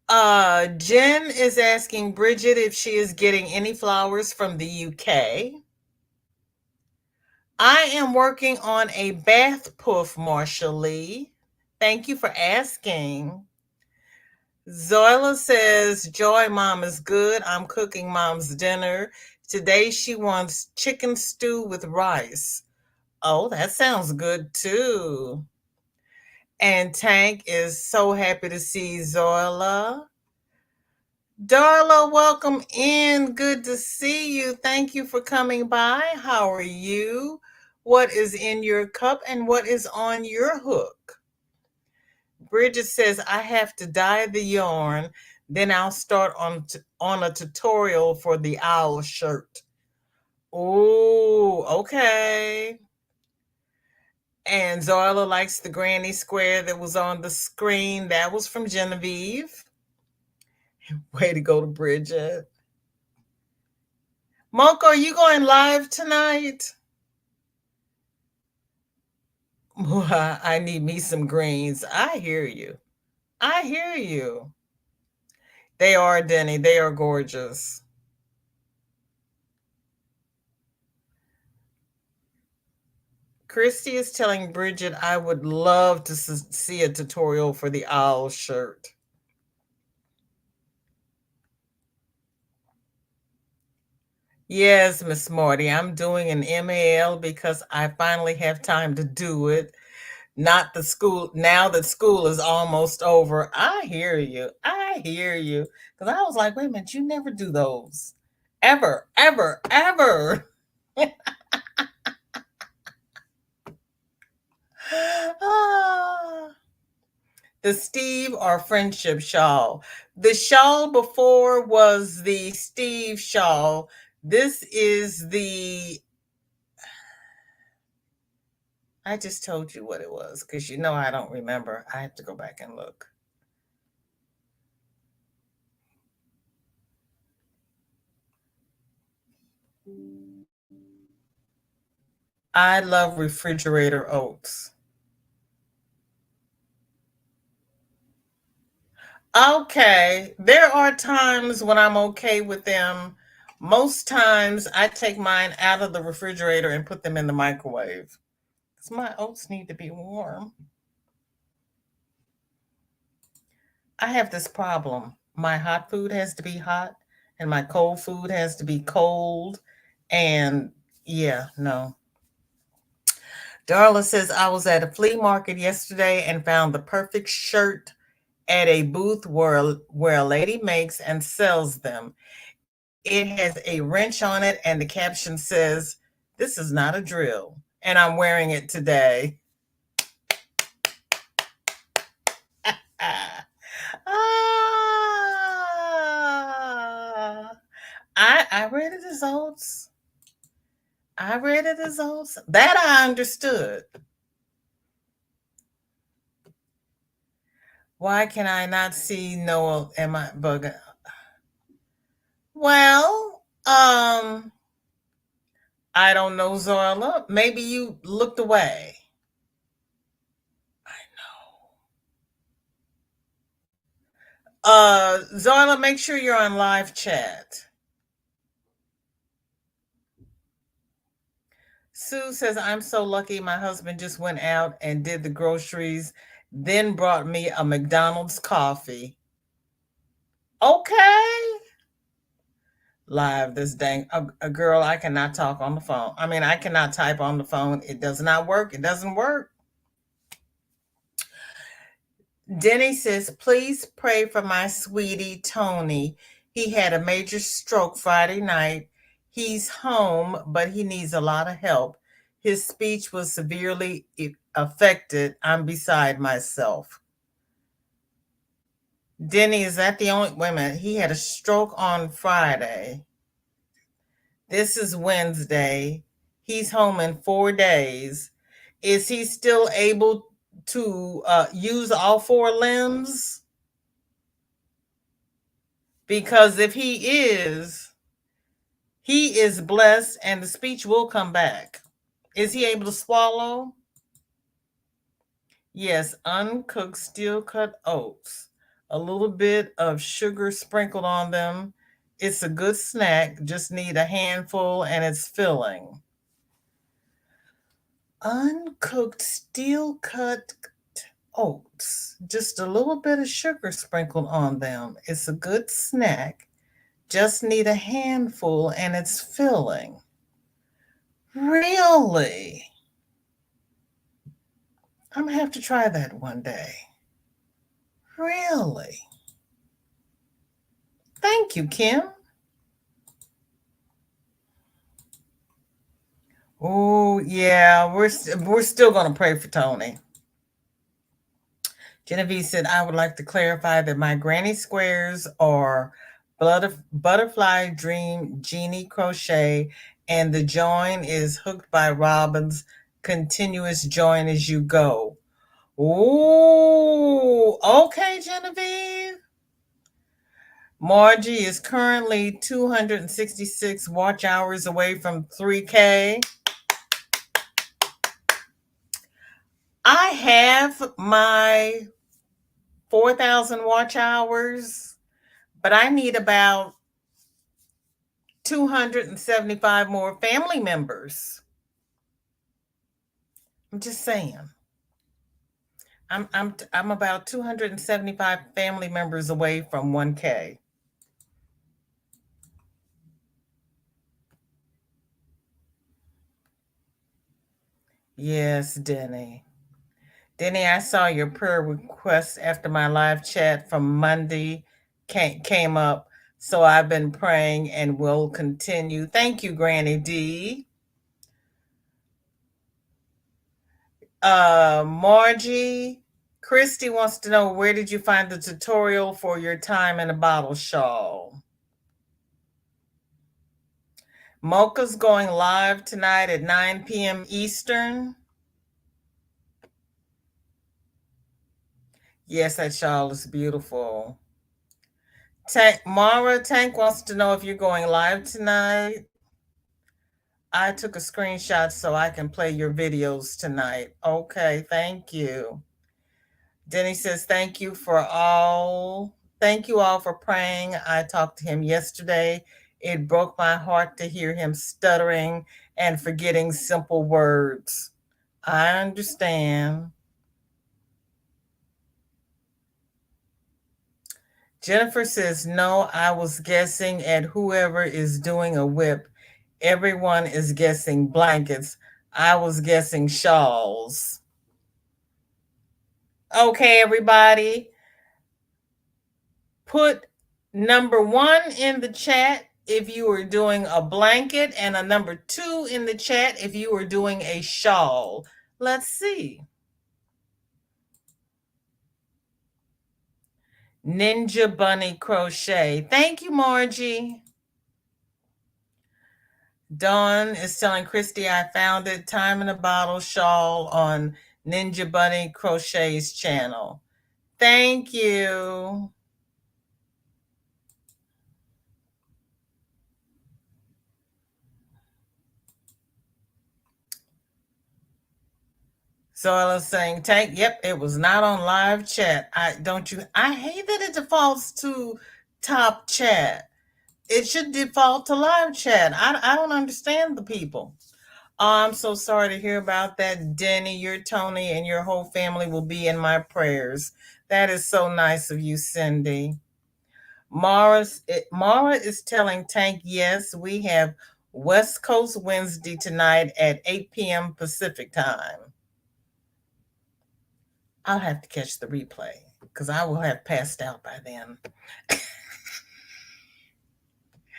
Jen is asking Bridget if she is getting any flowers from the UK. I am working on a bath poof, Marsha Lee. Thank you for asking. Zoila says, Joy, mom is good. I'm cooking mom's dinner. Today she wants chicken stew with rice. Oh, that sounds good too. And Tank is so happy to see Zoila. Darla, welcome in. Good to see you. Thank you for coming by. How are you? What is in your cup and what is on your hook? Bridget says, I have to dye the yarn, then I'll start on a tutorial for the owl shirt. Oh, okay. And Zoila likes the granny square that was on the screen. That was from Genevieve. Way to go to Bridget. Mocha, are you going live tonight? I need me some greens. I hear you. I hear you. They are, Denny. They are gorgeous. Christy is telling Bridget I would love to see a tutorial for the owl shirt. Yes, Miss Marty, I'm doing an MAL because I finally have time to do it. Not the school, now that school is almost over. I hear you. I hear you. Because I was like, wait a minute, you never do those. Ever, ever, ever. Ah. The Steve or friendship shawl. The shawl before was the Steve shawl. This is the, I just told you what it was because you know I don't remember. I have to go back and look. I love refrigerator oats. Okay, there are times when I'm okay with them. Most times I take mine out of the refrigerator and put them in the microwave because my oats need to be warm. I have this problem. My hot food has to be hot and my cold food has to be cold. And yeah, no. Darla says, I was at a flea market yesterday and found the perfect shirt at a booth where a lady makes and sells them. It has a wrench on it, and the caption says, This is not a drill. And I'm wearing it today. Ah, I read it as oats. I read it as oats. That I understood. Why can I not see Noah? Am I bugging? Well, I don't know, Zorla. Maybe you looked away. I know. Zorla, make sure you're on live chat. Sue says, I'm so lucky my husband just went out and did the groceries, then brought me a McDonald's coffee. Okay. Live this dang a girl, I cannot talk on the phone. I mean, I cannot type on the phone. It does not work. It doesn't work. Denny says, please pray for my sweetie Tony. He had a major stroke Friday night. He's home, but he needs a lot of help. His speech was severely affected. I'm beside myself. Denny, is that the only women? He had a stroke on Friday. This is Wednesday. He's home in 4 days. Is he still able to use all four limbs? Because if he is blessed and the speech will come back. Is he able to swallow? Yes, uncooked steel cut oats. A little bit of sugar sprinkled on them. It's a good snack. Just need a handful and it's filling. Uncooked steel cut oats. Just a little bit of sugar sprinkled on them. It's a good snack. Just need a handful and it's filling. Really? I'm gonna have to try that one day. Really? Thank you, Kim. Oh, yeah, we're still going to pray for Tony. Genevieve said, I would like to clarify that my granny squares are butterfly dream genie crochet, and the join is hooked by Robin's continuous join as you go. Oh, okay, Genevieve. Margie is currently 266 watch hours away from 3K. I have my 4,000 watch hours, but I need about 275 more family members. I'm just saying. I'm about 275 family members away from 1K. Yes, Denny. Denny, I saw your prayer request after my live chat from Monday came up. So I've been praying and will continue. Thank you, Granny D. Margie, Christy wants to know, where did you find the tutorial for your time in a bottle shawl? Mocha's going live tonight at 9 p.m. Eastern. Yes, that shawl is beautiful. Mara Tank wants to know if you're going live tonight. I took a screenshot so I can play your videos tonight. Okay, thank you. Denny says, thank you all for praying. I talked to him yesterday. It broke my heart to hear him stuttering and forgetting simple words. I understand. Jennifer says, no, I was guessing at whoever is doing a WIP. Everyone is guessing blankets. I was guessing shawls. Okay, everybody. Put number 1 in the chat if you are doing a blanket, and a number 2 in the chat if you are doing a shawl. Let's see. Ninja Bunny Crochet. Thank you, Margie. Dawn is telling Christy, I found it. Time in a Bottle shawl on Ninja Bunny Crochet's channel. Thank you. So I was saying, Tank, yep, it was not on live chat. I hate that it defaults to top chat. It should default to live chat. I don't understand the people. Oh, I'm so sorry to hear about that, Denny. Your Tony and your whole family will be in my prayers. That is so nice of you, Cindy. Mara is telling Tank, yes, we have West Coast Wednesday tonight at 8 p.m. Pacific time. I'll have to catch the replay because I will have passed out by then.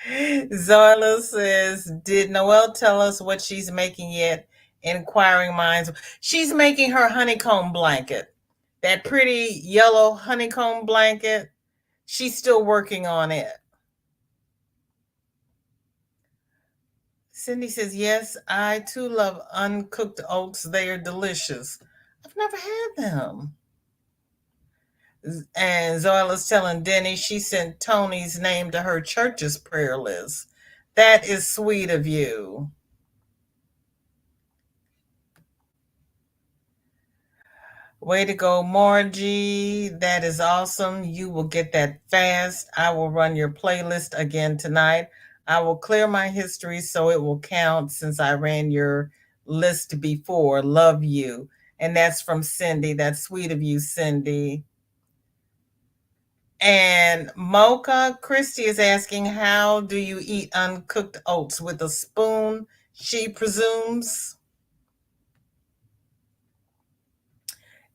Zoila says, did Noelle tell us what she's making yet? Inquiring minds. She's making her honeycomb blanket. That pretty yellow honeycomb blanket. She's still working on it. Cindy says, yes, I too love uncooked oats. They are delicious. I've never had them. And Zoila's telling Denny she sent Tony's name to her church's prayer list. That is sweet of you. Way to go, Margie. That is awesome. You will get that fast. I will run your playlist again tonight. I will clear my history so it will count since I ran your list before. Love you. And that's from Cindy. That's sweet of you, Cindy. And Mocha Christie is asking, how do you eat uncooked oats? With a spoon, she presumes.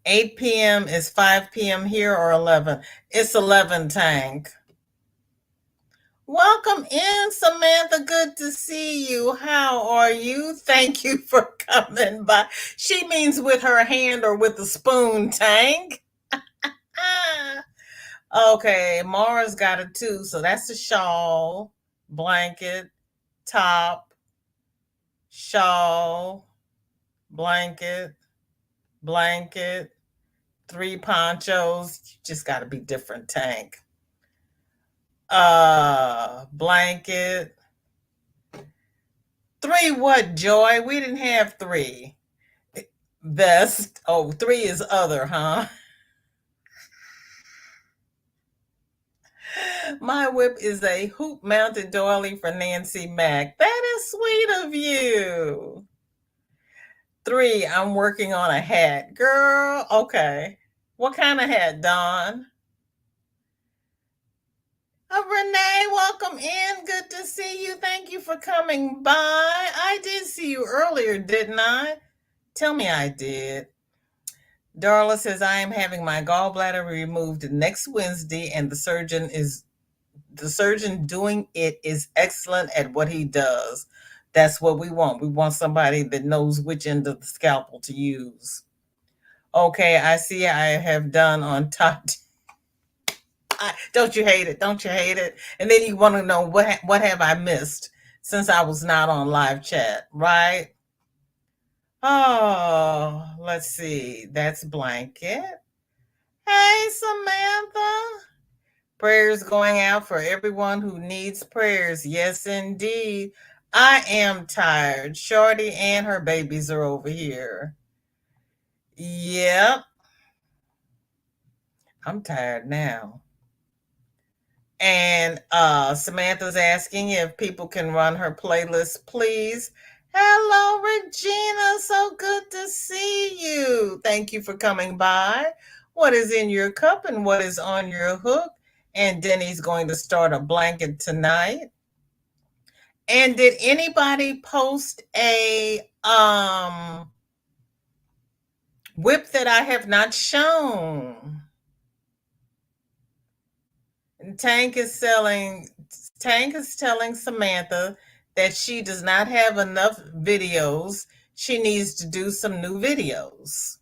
8 p.m. is 5 p.m. here or 11? It's 11, Tank. Welcome in, Samantha. Good to see you. How are you? Thank you for coming by. She means with her hand or with a spoon, Tank. Okay, Mara's got it too. So that's the shawl, blanket, top, shawl, blanket, blanket, 3 ponchos. You just got to be different, Tank. Blanket. 3 what, Joy? We didn't have 3. Vest. Oh, 3 is other, huh? My whip is a hoop mounted doily for Nancy Mack. That is sweet of you. 3, I'm working on a hat. Girl, okay. What kind of hat, Dawn? Renee, welcome in. Good to see you. Thank you for coming by. I did see you earlier, didn't I? Tell me I did. Darla says, I am having my gallbladder removed next Wednesday, and the surgeon doing it is excellent at what he does. That's what we want. We want somebody that knows which end of the scalpel to use. Okay, I see I have done on top. Don't you hate it? Don't you hate it? And then you want to know what have I missed since I was not on live chat, right? Oh, let's see. That's blanket. Hey, Samantha. Prayers going out for everyone who needs prayers. Yes, indeed. I am tired. Shorty and her babies are over here. Yep. I'm tired now. And Samantha's asking if people can run her playlist, please. Hello, Regina. So good to see you. Thank you for coming by. What is in your cup and what is on your hook? And Denny's going to start a blanket tonight. And did anybody post a whip that I have not shown? Tank is telling Samantha that she does not have enough videos. She needs to do some new videos.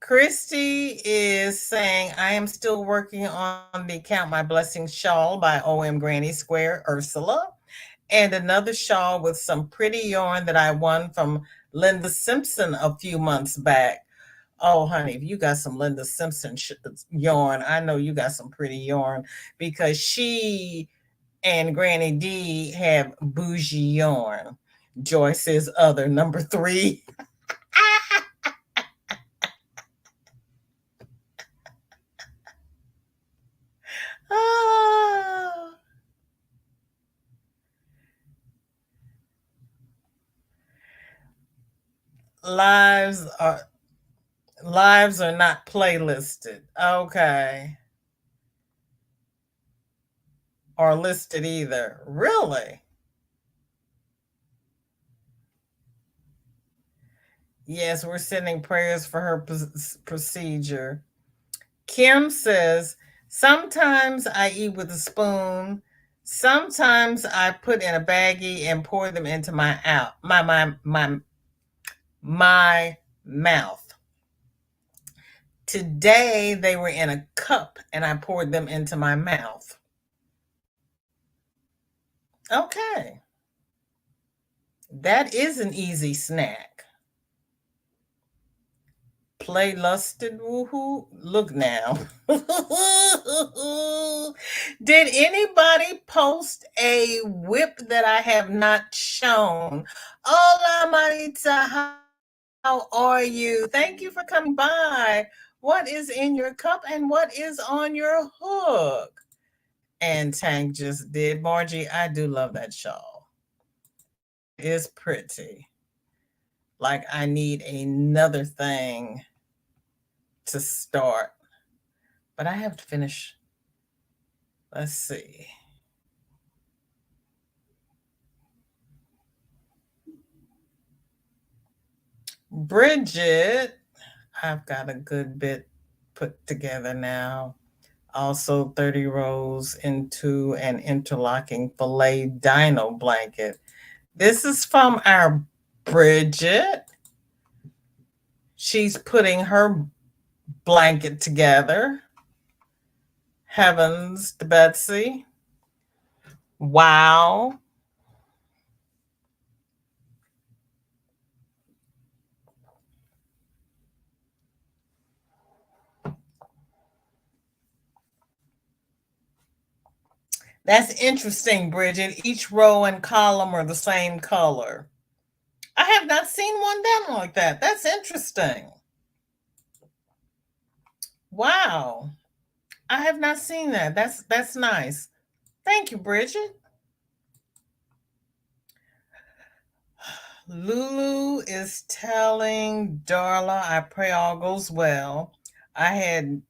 Christy is saying, I am still working on the Count My Blessings shawl by OM Granny Square, Ursula, and another shawl with some pretty yarn that I won from Linda Simpson a few months back. Oh, honey, if you got some Linda Simpson yarn, I know you got some pretty yarn because she and Granny D have bougie yarn. Joyce is other, number 3. Ah. Lives are not playlisted. Okay. Or listed either. Really? Yes, we're sending prayers for her procedure. Kim says, sometimes I eat with a spoon, Sometimes I put in a baggie and pour them into my mouth. Today they were in a cup and I poured them into my mouth. Okay. That is an easy snack. Play lusted, woohoo. Look now. Did anybody post a whip that I have not shown? Hola, Marita. How are you? Thank you for coming by. What is in your cup and what is on your hook? And Tank just did. Margie, I do love that shawl. It's pretty. Like I need another thing to start, but I have to finish. Let's see. Bridget, I've got a good bit put together now. Also 30 rows into an interlocking filet dino blanket. This is from our Bridget. She's putting her blanket together. Heavens to Betsy. Wow. That's interesting, Bridget. Each row and column are the same color. I have not seen one done like that. That's interesting. Wow. I have not seen that. That's nice. Thank you, Bridget. Lulu is telling Darla, I pray all goes well. I had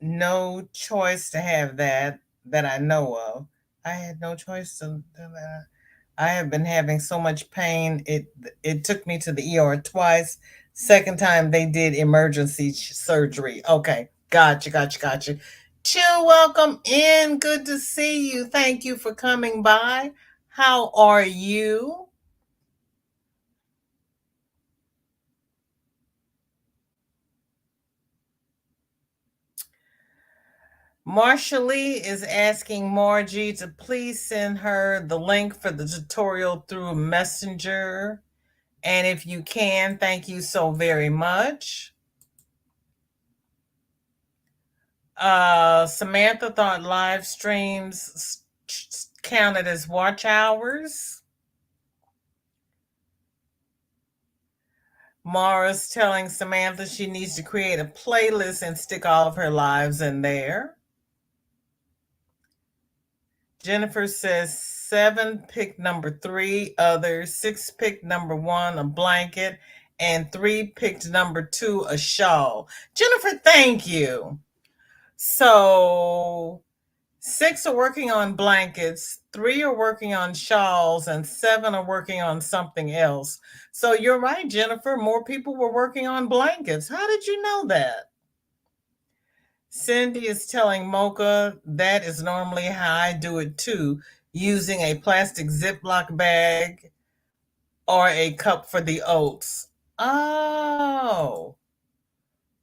no choice to have that I know of. I had no choice to do that. I have been having so much pain. It took me to the ER twice. Second time they did emergency surgery. Okay, gotcha. Chill, welcome in. Good to see you. Thank you for coming by. How are you? Marsha Lee is asking Margie to please send her the link for the tutorial through Messenger. And if you can, thank you so very much. Samantha thought live streams counted as watch hours. Mara's telling Samantha she needs to create a playlist and stick all of her lives in there. Jennifer says 7 picked number 3, others 6 picked number 1, a blanket, and 3 picked number 2, a shawl. Jennifer, thank you. So 6 are working on blankets, 3 are working on shawls, and 7 are working on something else. So you're right, Jennifer. More people were working on blankets. How did you know that? Cindy is telling Mocha that is normally how I do it too, using a plastic Ziploc bag or a cup for the oats. Oh,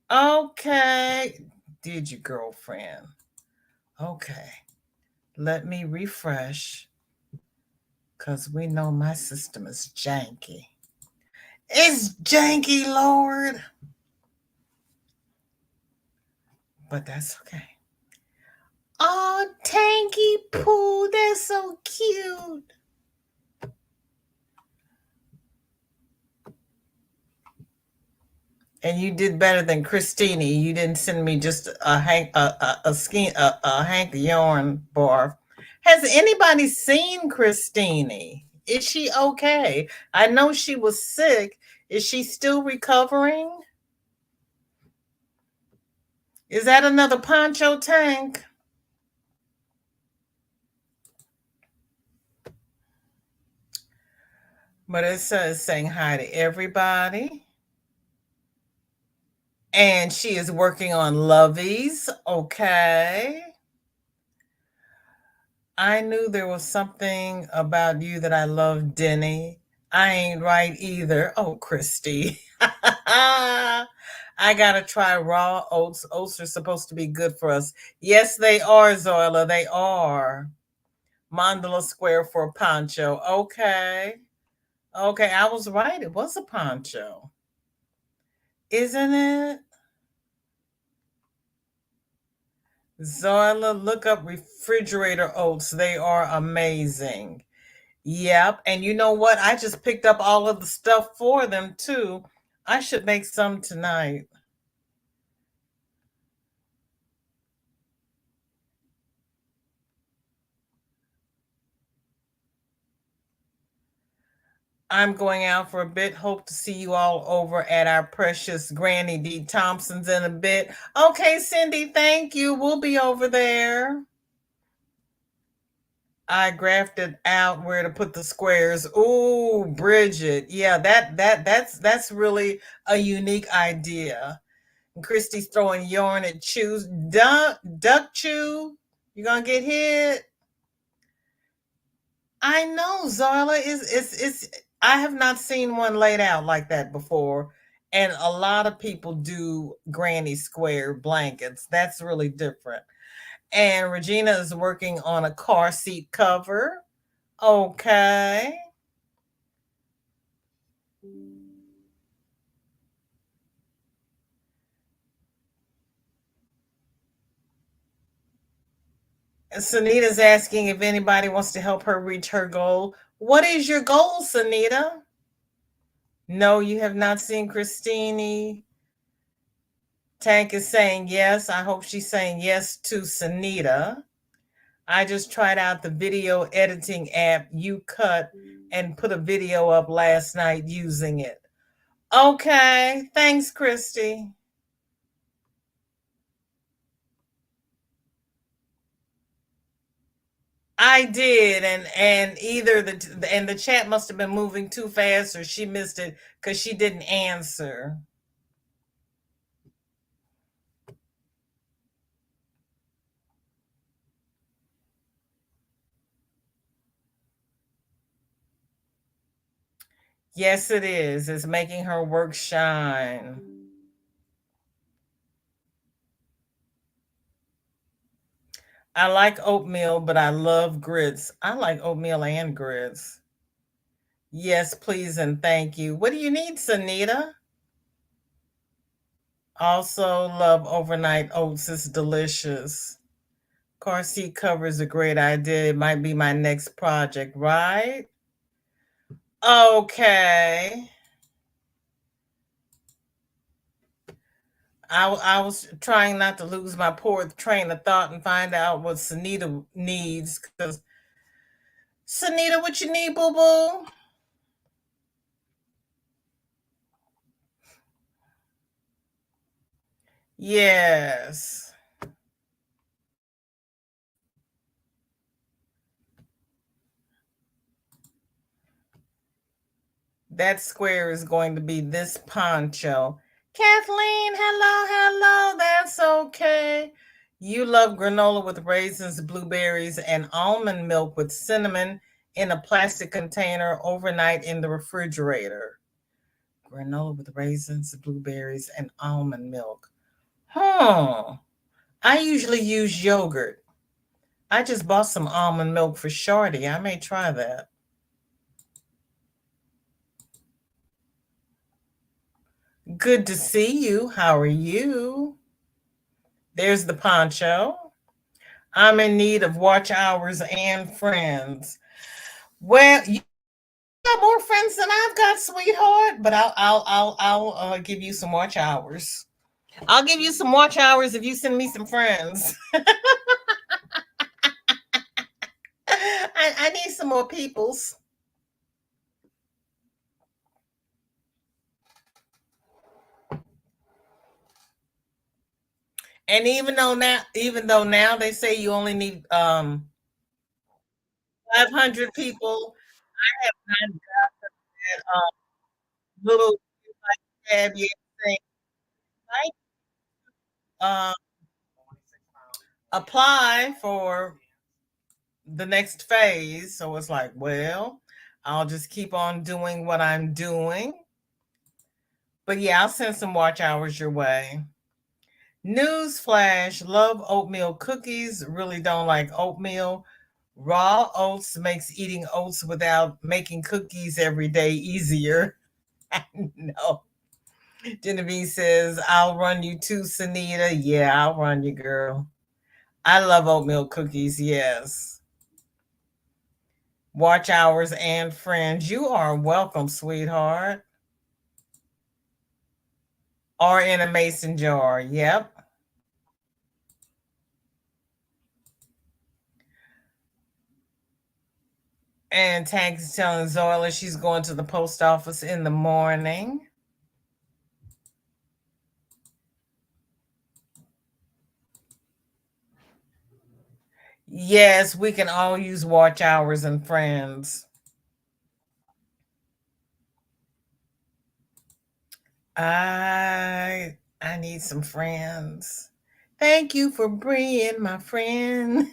okay. Did you, girlfriend? Okay. Let me refresh because we know my system is janky. It's janky, Lord. But that's okay. Oh, Tanky Poo, that's so cute. And you did better than Christine. You didn't send me just a hank of yarn barf. Has anybody seen Christine? Is she okay? I know she was sick. Is she still recovering? Is that another poncho tank? Marissa is saying hi to everybody. And she is working on Lovies. Okay. I knew there was something about you that I love, Denny. I ain't right either. Oh, Christy. I gotta try raw oats. Oats are supposed to be good for us. Yes, they are, Zoila. They are. Mandala square for a poncho. Okay. Okay, I was right. It was a poncho. Isn't it? Zoila, look up refrigerator oats. They are amazing. Yep. And you know what? I just picked up all of the stuff for them too. I should make some tonight. I'm going out for a bit. Hope to see you all over at our precious Granny D. Thompson's in a bit. Okay, Cindy, thank you. We'll be over there. I graphed out where to put the squares. Ooh, Bridget. Yeah, that's really a unique idea. Christy's throwing yarn at chews. Duck chew. You gonna get hit? I know, Zarla is it's I have not seen one laid out like that before. And a lot of people do granny square blankets. That's really different. And Regina is working on a car seat cover. Okay. Sunita's asking if anybody wants to help her reach her goal. What is your goal, Sunita? No, you have not seen Christine. Tank is saying yes. I hope she's saying yes to Sunita. I just tried out the video editing app you cut and put a video up last night using it. Okay. Thanks, Christy. I did, and either the chat must have been moving too fast or she missed it because she didn't answer. Yes, it is. It's making her work shine. I like oatmeal, but I love grits. I like oatmeal and grits. Yes, please and thank you. What do you need, Sanita? Also love overnight oats. It's delicious. Car seat cover is a great idea. It might be my next project, right? Okay. I was trying not to lose my poor train of thought and find out what Sanita needs. Because Sanita, what you need, boo boo? Yes. That square is going to be this poncho. Kathleen, hello, hello. That's okay. You love granola with raisins, blueberries, and almond milk with cinnamon in a plastic container overnight in the refrigerator. Granola with raisins, blueberries, and almond milk. Huh. I usually use yogurt. I just bought some almond milk for Shorty. I may try that. Good to see you. How are you? There's the poncho. I'm in need of watch hours and friends. Well, you got more friends than I've got, sweetheart. But I'll give you some watch hours. I'll give you some watch hours if you send me some friends. I need some more peoples. And even though now they say you only need 500 people, I have not got that little tab yet saying like um apply for the next phase. So it's like, well, I'll just keep on doing what I'm doing. But yeah, I'll send some watch hours your way. Newsflash, love oatmeal cookies, really don't like oatmeal. Raw oats makes eating oats without making cookies every day easier. No. Genevieve says, I'll run you too, Sunita. Yeah, I'll run you, girl. I love oatmeal cookies, yes. Watch hours and friends. You are welcome, sweetheart. Or in a mason jar. Yep. And Tank is telling Zoila she's going to the post office in the morning. Yes, we can all use watch hours and friends. I need some friends. Thank you for being my friend.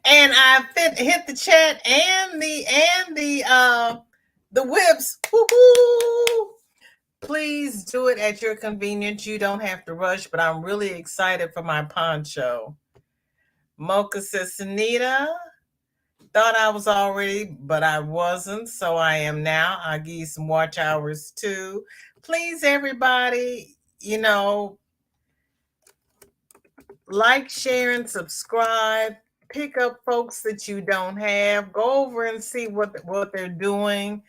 And I hit the chat and the whips. Woo-hoo! Please do it at your convenience. You don't have to rush, but I'm really excited for my poncho. Mocha says, Sunita, thought I was already, but I wasn't, so I am now. I'll give you some watch hours too. Please, everybody, like, share, and subscribe. Pick up folks that you don't have. Go over and see what they're doing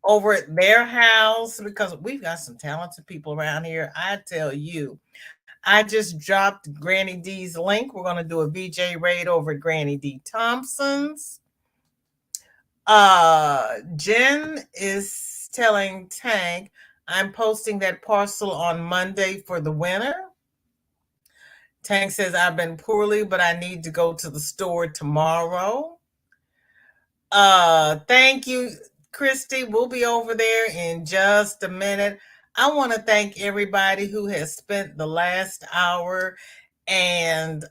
over at their house because we've got some talented people around here. I tell you, I just dropped Granny D's link. We're going to do a VJ raid over at Granny D Thompson's. Jen is telling Tank, I'm posting that parcel on Monday for the winner. Tank says, I've been poorly, but I need to go to the store tomorrow. Thank you, Christy. We'll be over there in just a minute. I want to thank everybody who has spent the last hour and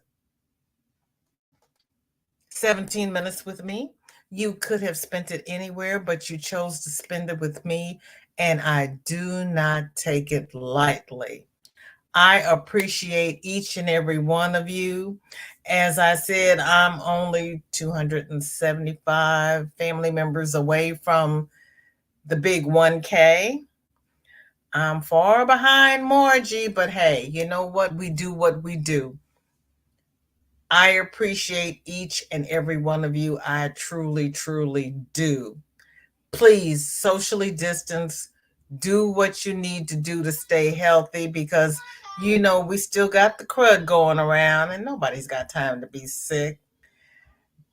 17 minutes with me. You could have spent it anywhere, but you chose to spend it with me, and I do not take it lightly. I appreciate each and every one of you. As I said, I'm only 275 family members away from the big 1K. I'm far behind Margie, but hey, you know what? We do what we do. I appreciate each and every one of you. I truly, truly do. Please socially distance, do what you need to do to stay healthy because we still got the crud going around and nobody's got time to be sick.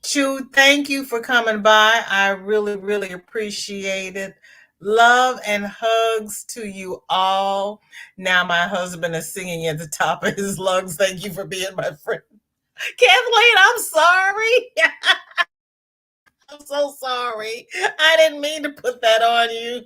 Chu, thank you for coming by. I really, really appreciate it. Love and hugs to you all. Now my husband is singing at the top of his lungs. Thank you for being my friend. Kathleen, I'm sorry. I'm so sorry. I didn't mean to put that on you.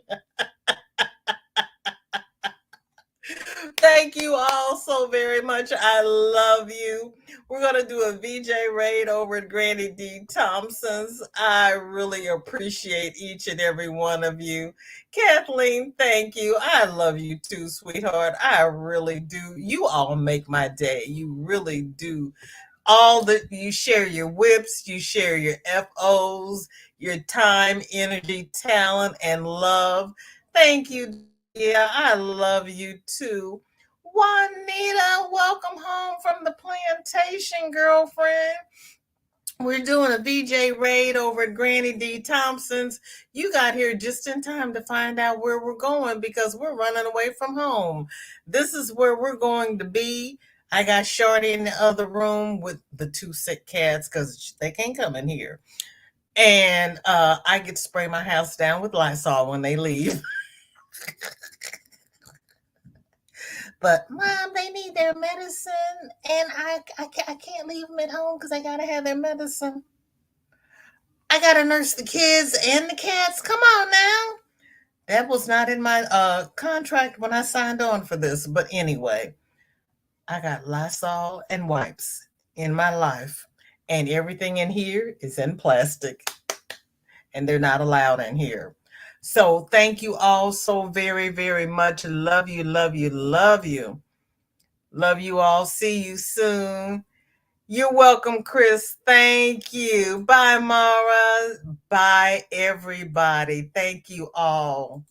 Thank you all so very much. I love you. We're going to do a VJ raid over at Granny D Thompson's. I really appreciate each and every one of you. Kathleen, thank you. I love you too, sweetheart. I really do. You all make my day. You really do. All that you share your whips, you share your FOs, your time, energy, talent, and love. Thank you, dear. I love you too. Juanita, welcome home from the plantation, girlfriend. We're doing a VJ raid over at Granny D Thompson's. You got here just in time to find out where we're going because we're running away from home. This is where we're going to be. I got Shorty in the other room with the two sick cats because they can't come in here. And I get to spray my house down with Lysol when they leave. But mom, they need their medicine, and I can't leave them at home because I gotta have their medicine. I gotta nurse the kids and the cats. Come on now. That was not in my contract when I signed on for this. But anyway, I got Lysol and wipes in my life. and everything in here is in plastic, and they're not allowed in here. So thank you all so very, very much. Love you, love you, love you. Love you all. See you soon. You're welcome, Chris. Thank you. Bye, Mara. Bye, everybody. Thank you all.